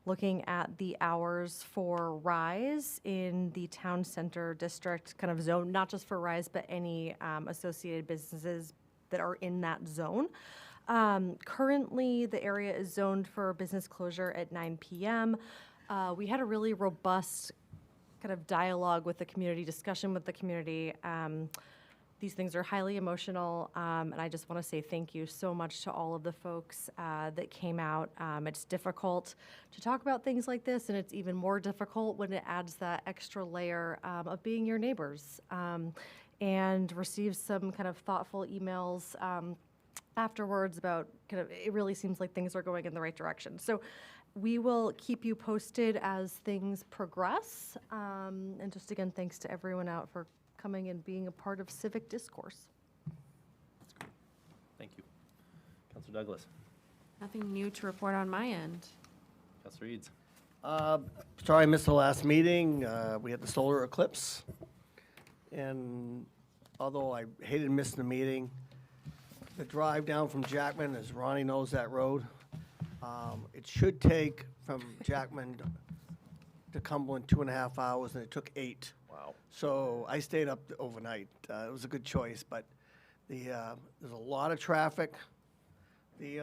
looking at the hours for Rise in the town center district kind of zone, not just for Rise, but any associated businesses that are in that zone. Currently, the area is zoned for business closure at 9 p.m. We had a really robust kind of dialogue with the community, discussion with the community. These things are highly emotional, and I just want to say thank you so much to all of the folks that came out. It's difficult to talk about things like this, and it's even more difficult when it adds that extra layer of being your neighbors. And received some kind of thoughtful emails afterwards about kind of, it really seems like things are going in the right direction. So we will keep you posted as things progress. And just again, thanks to everyone out for coming and being a part of civic discourse. Thank you. Counselor Douglas. Nothing new to report on my end. Counselor Eads. Sorry I missed the last meeting. We had the solar eclipse. And although I hated missing the meeting, the drive down from Jackman, as Ronnie knows that road, it should take from Jackman to Cumberland 2.5 hours, and it took 8. Wow. So I stayed up overnight. It was a good choice, but there's a lot of traffic. The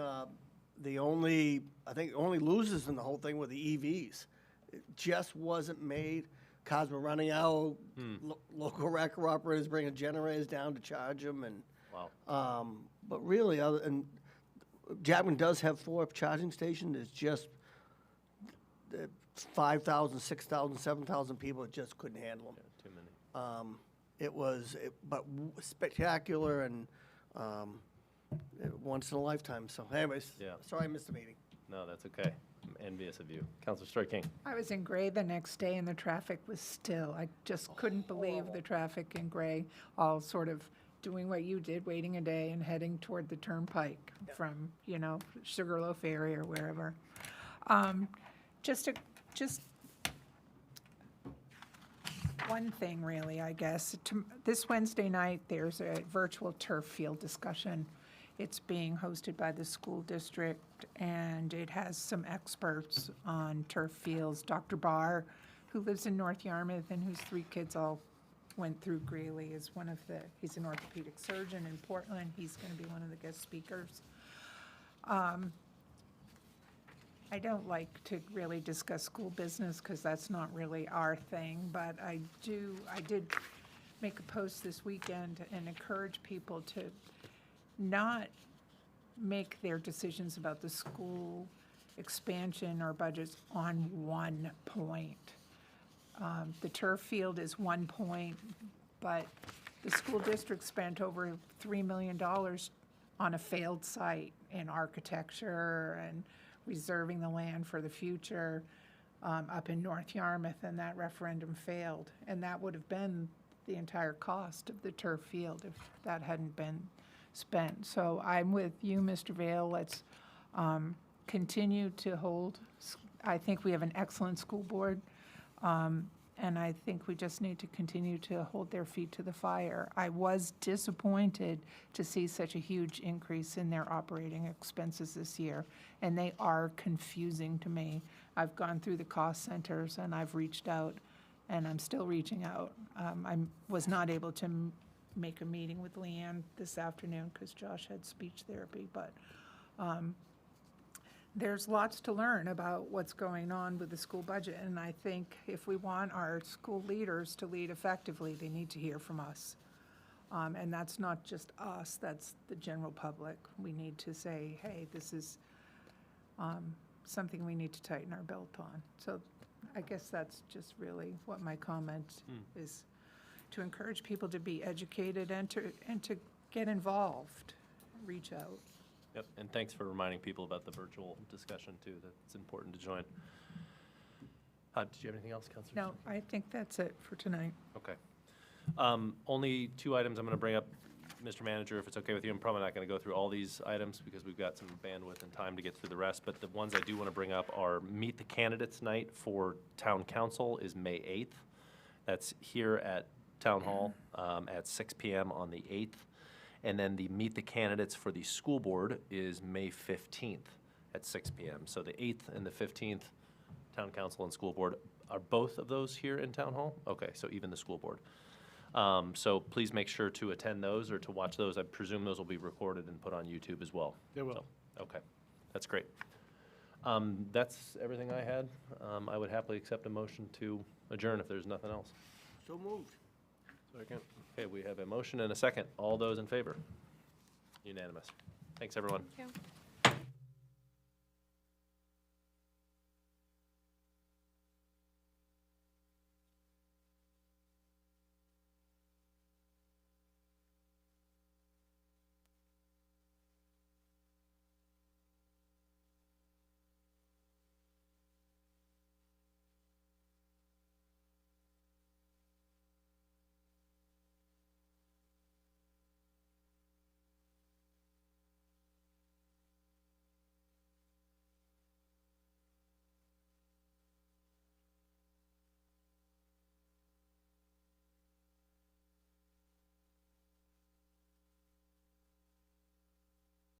only losers in the whole thing were the EVs. It just wasn't made. Cars were running out. Local wrecker operators bringing generators down to charge them, and Wow. but really, Jackman does have 4 charging stations. It's just 5,000, 6,000, 7,000 people. It just couldn't handle them. Too many. It was spectacular and once in a lifetime. So, anyways, Yeah. sorry I missed the meeting. No, that's okay. I'm envious of you. Counselor Story King. I was in Gray the next day and the traffic was still. I just couldn't believe the traffic in Gray, all sort of doing what you did, waiting a day and heading toward the turnpike from, Sugarloaf area or wherever. Just one thing really, I guess. This Wednesday night, there's a virtual turf field discussion. It's being hosted by the school district, and it has some experts on turf fields. Dr. Barr, who lives in North Yarmouth and whose 3 kids all went through Greeley, is he's an orthopedic surgeon in Portland. He's going to be one of the guest speakers. I don't like to really discuss school business because that's not really our thing, but I did make a post this weekend and encourage people to not make their decisions about the school expansion or budgets on one point. The turf field is one point, but the school district spent over $3 million on a failed site in architecture and reserving the land for the future up in North Yarmouth, and that referendum failed. And that would have been the entire cost of the turf field if that hadn't been spent. So I'm with you, Mr. Vail. Let's continue to hold. I think we have an excellent school board, and I think we just need to continue to hold their feet to the fire. I was disappointed to see such a huge increase in their operating expenses this year, and they are confusing to me. I've gone through the cost centers and I've reached out, and I'm still reaching out. I was not able to make a meeting with Leanne this afternoon because Josh had speech therapy, but there's lots to learn about what's going on with the school budget, and I think if we want our school leaders to lead effectively, they need to hear from us. And that's not just us, that's the general public. We need to say, hey, this is something we need to tighten our belt on. So I guess that's just really what my comment is, to encourage people to be educated and to get involved, reach out. Yep, and thanks for reminding people about the virtual discussion, too. That's important to join. Did you have anything else, Councilor? No, I think that's it for tonight. Okay. Only 2 items I'm going to bring up, Mr. Manager, if it's okay with you. I'm probably not going to go through all these items because we've got some bandwidth and time to get through the rest, but the ones I do want to bring up are Meet the Candidates Night for Town Council is May 8th. That's here at Town Hall at 6 p.m. on the 8th. And then the Meet the Candidates for the School Board is May 15th at 6 p.m. So the 8th and the 15th, Town Council and School Board, are both of those here in Town Hall? Okay, so even the School Board. So please make sure to attend those or to watch those. I presume those will be recorded and put on YouTube as well. They will. So, okay, that's great. That's everything I had. I would happily accept a motion to adjourn if there's nothing else. So moved. Second. Okay, we have a motion and a second. All those in favor? Unanimous. Thanks, everyone. Thank you.